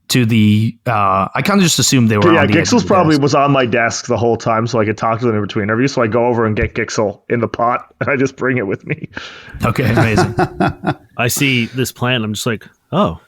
to the... I kind of just assumed they were on the edge of Gixel's the probably desk. was on my desk the whole time so I could talk to them in between interviews. So I go over and get Gixel in the pot, and I just bring it with me. Okay, amazing. I see this plant. I'm just like, oh,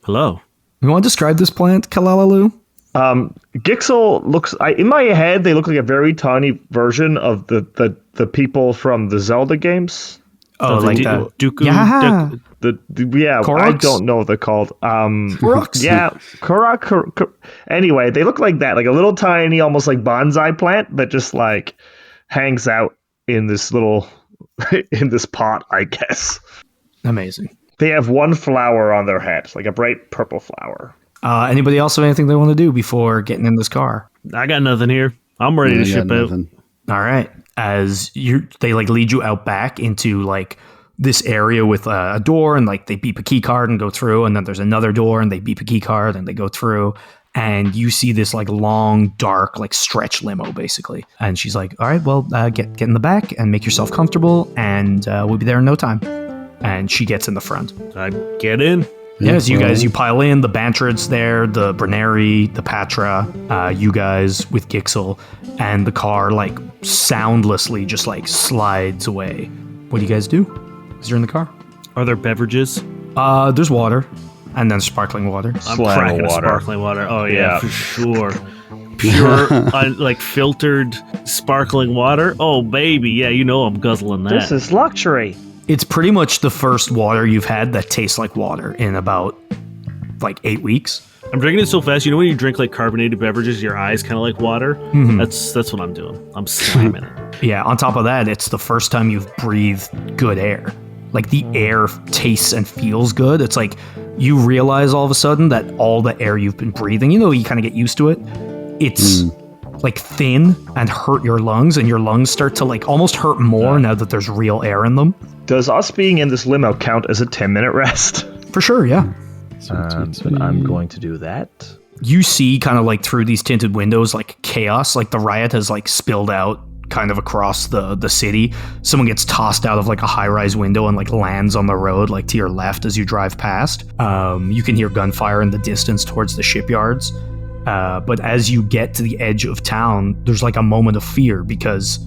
hello. You want to describe this plant, Calalalu? Gixel looks... in my head, they look like a very tiny version of the people from the Zelda games. Oh, like that. Dooku. Yeah. I Koroks? don't know what they're called. Koroks? Yeah, Korok. Anyway, they look like that, like a little tiny, almost like bonsai plant that just like hangs out in this little in this pot, I guess. Amazing. They have one flower on their head, like a bright purple flower. Anybody else have anything they want to do before getting in this car? I got nothing here. I'm ready to ship out. All right. As they like lead you out back into like this area with a door, and like they beep a key card and go through, and then there's another door and they beep a key card and they go through, and you see this like long, dark, like stretch limo basically. And she's like, all right, well, get in the back and make yourself comfortable, and we'll be there in no time. And she gets in the front. I get in. Yes, you pile in. The Bantrid's there, the Breneri, the Patra, you guys with Gixel, and the car like soundlessly just like slides away. What do you guys do? Is you're in the car? Are there beverages? There's water, and then sparkling water. I'm cracking a sparkling water. Oh yeah, for sure. Pure, like filtered sparkling water. Oh baby, yeah, you know I'm guzzling that. This is luxury. It's pretty much the first water you've had that tastes like water in about like 8 weeks. I'm drinking it so fast. You know when you drink like carbonated beverages, your eyes kind of like water. Mm-hmm. That's what I'm doing. I'm slamming it. Yeah. On top of that, it's the first time you've breathed good air. Like the air tastes and feels good. It's like you realize all of a sudden that all the air you've been breathing, you kind of get used to it. It's like thin and hurt your lungs, and your lungs start to like almost hurt more now that there's real air in them. Does us being in this limo count as a 10-minute rest? For sure, yeah. I'm going to do that. You see kind of like through these tinted windows like chaos, like the riot has like spilled out kind of across the city. Someone gets tossed out of like a high-rise window and like lands on the road like to your left as you drive past. You can hear gunfire in the distance towards the shipyards. But as you get to the edge of town, there's like a moment of fear because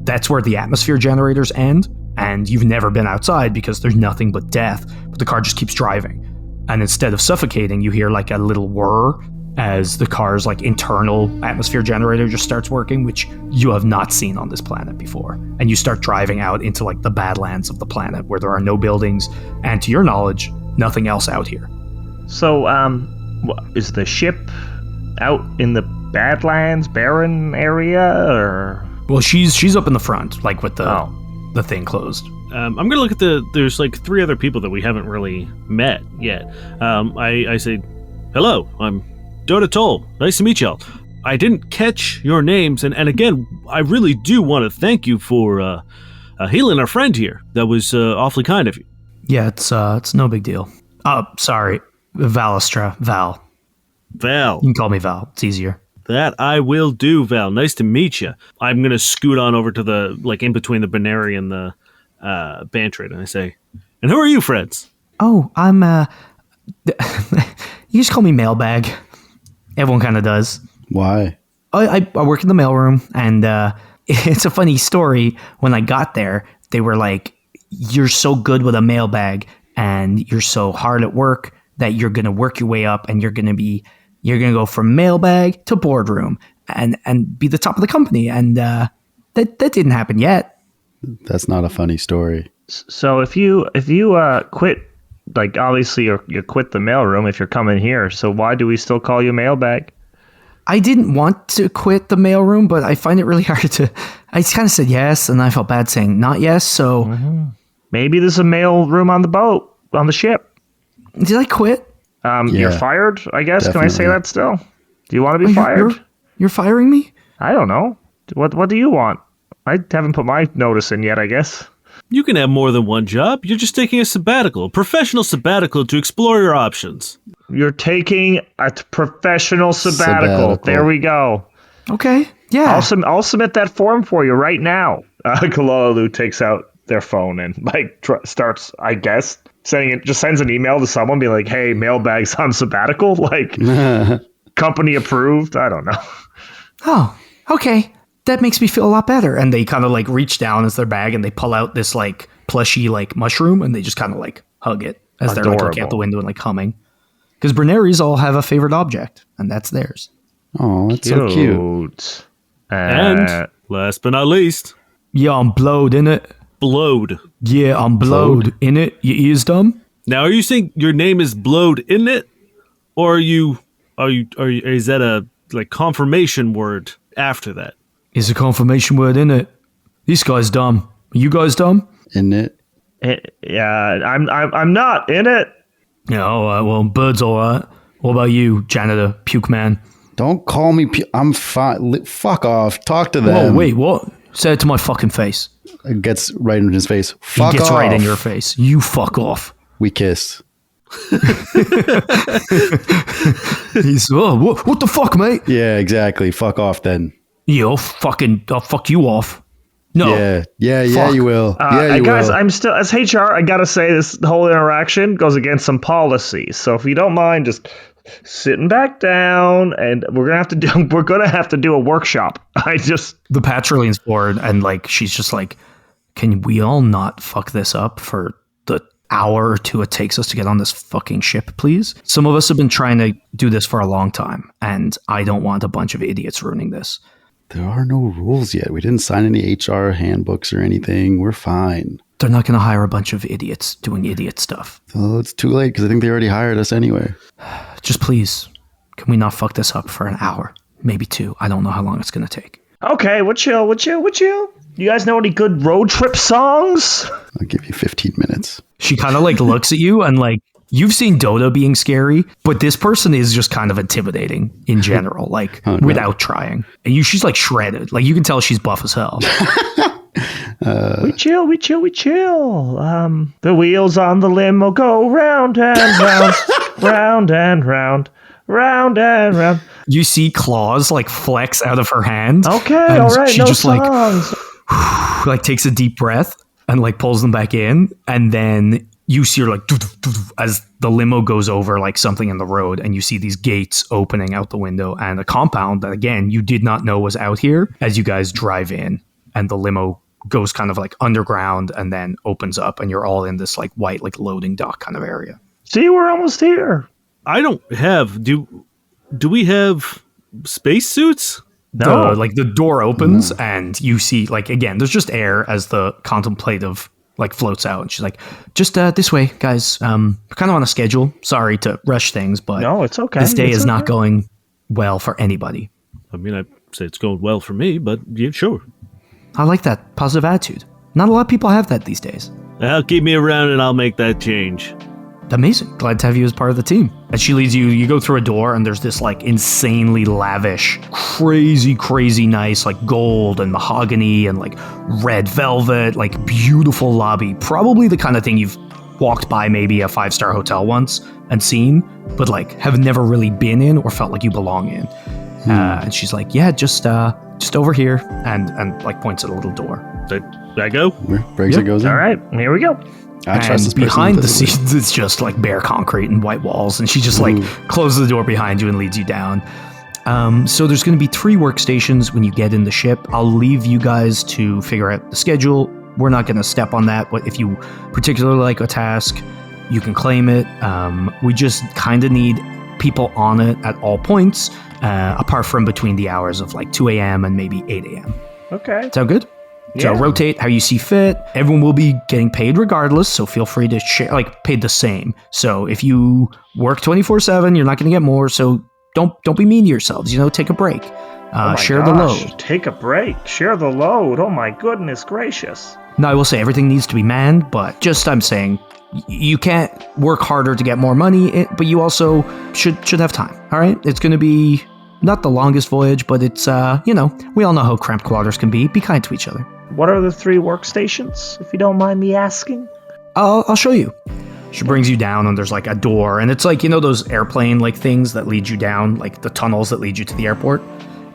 that's where the atmosphere generators end, and you've never been outside because there's nothing but death, but the car just keeps driving. And instead of suffocating, you hear like a little whir as the car's like internal atmosphere generator just starts working, which you have not seen on this planet before. And you start driving out into like the badlands of the planet where there are no buildings, and to your knowledge, nothing else out here. So, is the ship out in the Badlands, barren area, or? Well, she's up in the front, like with the thing closed. I'm gonna look at there's like 3 other people that we haven't really met yet. I say, hello, I'm Dota Toll. Nice to meet y'all. I didn't catch your names, and again, I really do want to thank you for healing our friend here. That was awfully kind of you. Yeah, it's no big deal. Sorry, Valastra, Val. Val. You can call me Val. It's easier. That I will do, Val. Nice to meet you. I'm going to scoot on over to the, like, in between the Benary and the Bantrid, and I say, and who are you, friends? Oh, I'm, you just call me Mailbag. Everyone kind of does. Why? I work in the mailroom, and it's a funny story. When I got there, they were like, you're so good with a mailbag, and you're so hard at work that you're going to work your way up, and you're going to go from mailbag to boardroom and be the top of the company. And that didn't happen yet. That's not a funny story. So if you quit, like obviously you quit the mailroom if you're coming here. So why do we still call you Mailbag? I didn't want to quit the mailroom, but I find it really hard to. I kind of said yes, and I felt bad saying not yes. So maybe there's a mail room on the boat. on the ship. Did I quit? You're fired, I guess. Can I say definitely. that still? Do you want to be fired? You're firing me? I don't know. What do you want? I haven't put my notice in yet, I guess. You can have more than one job. You're just taking a sabbatical, a professional sabbatical to explore your options. You're taking a professional sabbatical. There we go. Okay. Yeah. I'll submit that form for you right now. Calalalu takes out their phone and starts, I guess, sends an email to someone, be like, "Hey, mailbag's on sabbatical, like company approved." I don't know. Oh, okay. That makes me feel a lot better. And they kind of like reach down as their bag and they pull out this like plushy like mushroom and they just kind of like hug it as they're like looking out the window and like humming. Because Berneries all have a favorite object, and that's theirs. Oh, that's so cute. And last but not least, Yeah, I'm blowed, innit? Blowed. Yeah, I'm blowed, innit? Your ears dumb? Now, are you saying your name is Blowed in it, or are you? Is that a like confirmation word after that? It's a confirmation word, innit? This guy's dumb. Are you guys dumb? Isn't it? Yeah, I'm not in it. Yeah, all right. Well, Bird's all right. What about you, janitor, puke man? Don't call me. I'm fine. Fuck off. Talk to them. Whoa, wait, what? Say it to my fucking face. It gets right in his face. Fuck He gets off. right in your face. You fuck off. We kiss. He's, what the fuck, mate? Yeah, exactly. Fuck off then. Yeah, I'll fuck you off. No. Yeah, Fuck. you will. Yeah, you guys, will. I'm still, as HR, I gotta say this whole interaction goes against some policies. So if you don't mind just sitting back down, and we're gonna have to do a workshop. The Patra leans forward and like she's just like, can we all not fuck this up for the hour or two it takes us to get on this fucking ship, please? Some of us have been trying to do this for a long time, and I don't want a bunch of idiots ruining this. There are no rules yet. We didn't sign any HR handbooks or anything. We're fine. They're not going to hire a bunch of idiots doing idiot stuff. Oh, it's too late because I think they already hired us anyway. Just please, can we not fuck this up for an hour? Maybe two. I don't know how long it's going to take. Okay, we'll chill. You guys know any good road trip songs? I'll give you 15 minutes. She kind of like looks at you and like, you've seen Dota being scary, but this person is just kind of intimidating in general, like without trying. And she's like shredded. Like you can tell she's buff as hell. We chill. The wheels on the limo go round and round, round and round, round and round. You see claws like flex out of her hand. Okay, all right, she no just songs. like takes a deep breath and like pulls them back in, and then you see her like as the limo goes over like something in the road, and you see these gates opening out the window and a compound that again you did not know was out here as you guys drive in, and the limo goes kind of like underground and then opens up, and you're all in this like white like loading dock kind of area. See, we're almost here. I don't have. Do we have spacesuits? No. Like the door opens and you see like again there's just air as the contemplative like floats out, and she's like, just this way guys, we're kind of on a schedule, sorry to rush things, but no, it's okay, this day is not going well for anybody. I mean, I say it's going well for me, but yeah, sure. I like that positive attitude. Not a lot of people have that these days. Well, keep me around and I'll make that change. Amazing. Glad to have you as part of the team. And she leads you go through a door, and there's this like insanely lavish, crazy nice like gold and mahogany and like red velvet, like beautiful lobby. Probably the kind of thing you've walked by maybe a 5-star hotel once and seen, but like have never really been in or felt like you belong in. And she's like, yeah, just over here, and like points at a little door. Did I go? Brexit goes in. All right, here we go. I trust this And person behind the implicitly. scenes, it's just like bare concrete and white walls, and she just like closes the door behind you and leads you down. So there's going to be 3 workstations when you get in the ship. I'll leave you guys to figure out the schedule. We're not going to step on that, but if you particularly like a task, you can claim it. We just kind of need people on it at all points, apart from between the hours of like 2 a.m. and maybe 8 a.m. Okay. Sound good? So rotate how you see fit. Everyone will be getting paid regardless, so feel free to share, like paid the same. So if you work 24/7, you're not going to get more. So don't be mean to yourselves. Take a break. Share the load. Take a break. Share the load. Oh my goodness gracious. Now I will say everything needs to be manned, but just I'm saying you can't work harder to get more money, but you also should have time. All right, it's going to be not the longest voyage, but it's we all know how cramped quarters can be. Be kind to each other. What are the 3 workstations, if you don't mind me asking? I'll show you. She brings you down, and there's like a door, and it's like, those airplane like things that lead you down, like the tunnels that lead you to the airport.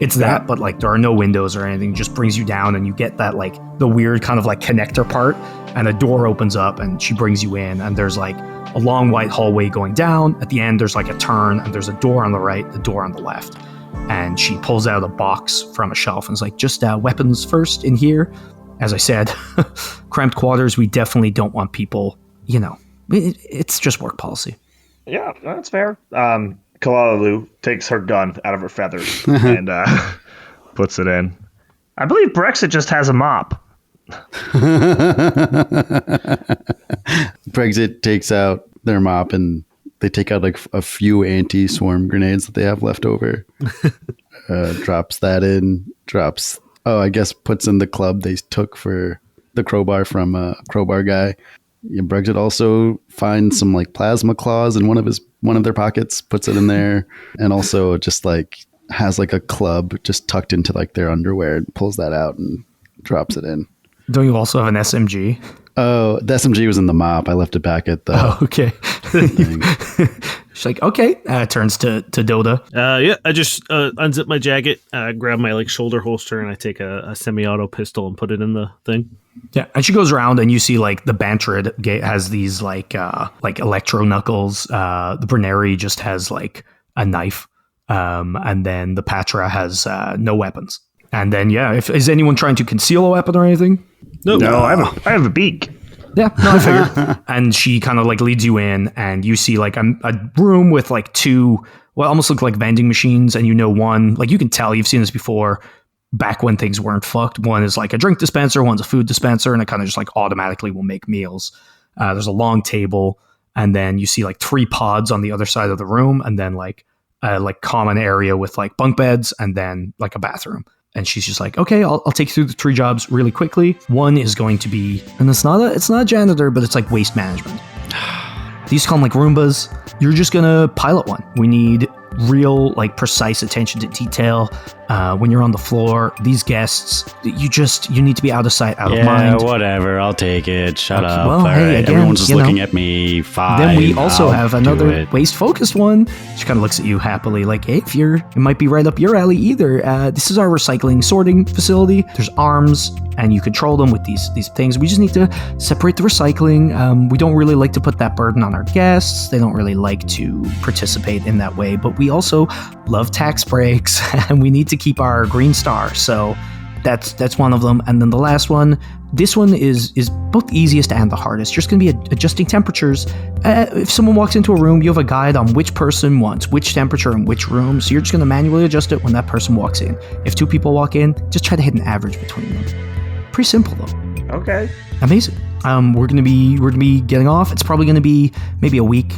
It's that, but like there are no windows or anything. Just brings you down, and you get that like the weird kind of like connector part, and a door opens up, and she brings you in, and there's like a long white hallway going down. At the end, there's like a turn, and there's a door on the right, the door on the left. And she pulls out a box from a shelf and is like, just weapons first in here. As I said, cramped quarters, we definitely don't want people, it's just work policy. Yeah, that's fair. Calalalu takes her gun out of her feathers and puts it in. I believe Brexit just has a mop. Brexit takes out their mop and they take out like a few anti-swarm grenades that they have left over. Drops that in, puts in the club they took for the crowbar from a crowbar guy. Yeah, Brexit also finds some like plasma claws in one of their pockets, puts it in there, and also just like has like a club just tucked into like their underwear and pulls that out and drops it in. Don't you also have an SMG? Oh, the SMG was in the mop. I left it back at the. Oh, okay. She's like, okay. Turns to Dota. I just unzip my jacket, grab my like shoulder holster, and I take a semi-auto pistol and put it in the thing. Yeah, and she goes around, and you see like the Bantrid has these like electro knuckles. The Berneri just has like a knife, and then the Patra has no weapons. And then is anyone trying to conceal a weapon or anything? No, I have a beak. Yeah, no, I figured. And she kind of like leads you in, and you see like a room with like 2, almost look like vending machines, and one, like you can tell you've seen this before. Back when things weren't fucked, one is like a drink dispenser, one's a food dispenser, and it kind of just like automatically will make meals. There's a long table, and then you see like 3 pods on the other side of the room, and then like common area with like bunk beds, and then like a bathroom. And she's just like, okay, I'll take you through the 3 jobs really quickly. One is going to be, and it's not a janitor, but it's like waste management. These call them like Roombas. You're just gonna pilot one. We need real, like, precise attention to detail when you're on the floor. These guests, you need to be out of sight, out of mind. Yeah, whatever. I'll take it. Shut up. Well, all hey, right. again, Everyone's just looking at me. Fine. Then we also have another it. waste-focused one. She kind of looks at you happily, like, hey, it might be right up your alley either. This is our recycling sorting facility. There's arms, and you control them with these things. We just need to separate the recycling. We don't really like to put that burden on our guests. They don't really like to participate in that way, but we also love tax breaks, and we need to keep our green star. So that's one of them. And then the last one, this one is both the easiest and the hardest. You're just going to be adjusting temperatures. If someone walks into a room, you have a guide on which person wants which temperature in which room. So you're just going to manually adjust it when that person walks in. If 2 people walk in, just try to hit an average between them. Pretty simple though. Okay. Amazing. We're gonna be getting off. It's probably gonna be maybe a week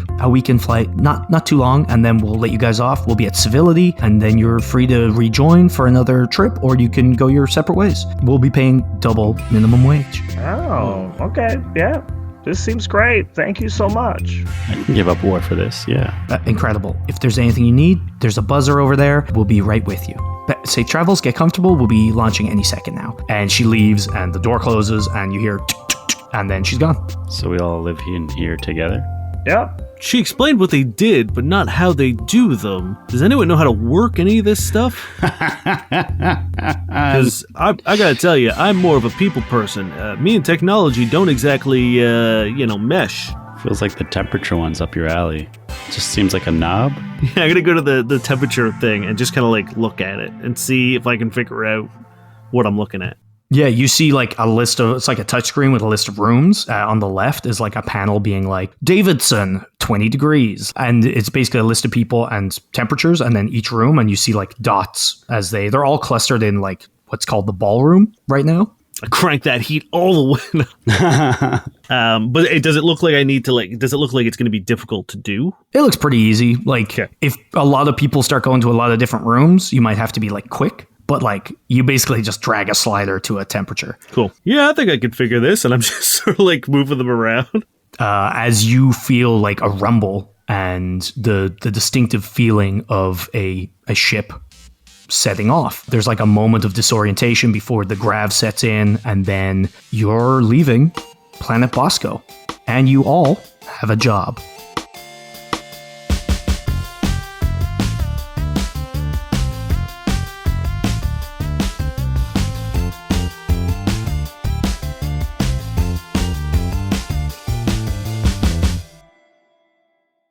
in flight, not too long, and then we'll let you guys off. We'll be at Civility, and then you're free to rejoin for another trip, or you can go your separate ways. We'll be paying double minimum wage. Oh, okay, yeah. This seems great. Thank you so much. I can give up war for this, yeah. Incredible. If there's anything you need, there's a buzzer over there. We'll be right with you. Safe travels, get comfortable. We'll be launching any second now. And she leaves, and the door closes, and you hear and then she's gone. So we all live in here together? Yeah. She explained what they did, but not how they do them. Does anyone know how to work any of this stuff? Because I gotta tell you, I'm more of a people person. Me and technology don't exactly, mesh. Feels like the temperature one's up your alley. Just seems like a knob. Yeah, I'm gonna go to the temperature thing and just kind of like look at it and see if I can figure out what I'm looking at. Yeah, you see like a list of, it's like a touchscreen with a list of rooms. On the left is like a panel being like, Davidson, 20 degrees. And it's basically a list of people and temperatures, and then each room, and you see like dots as they're all clustered in like what's called the ballroom right now. I crank that heat all the way. But does it look like does it look like it's going to be difficult to do? It looks pretty easy. Like if a lot of people start going to a lot of different rooms, you might have to be like quick. But like you basically just drag a slider to a temperature. Cool. Yeah, I think I could figure this, and I'm just sort of like moving them around. as you feel like a rumble and the distinctive feeling of a ship setting off. There's like a moment of disorientation before the grav sets in, and then you're leaving Planet Bosco, and you all have a job.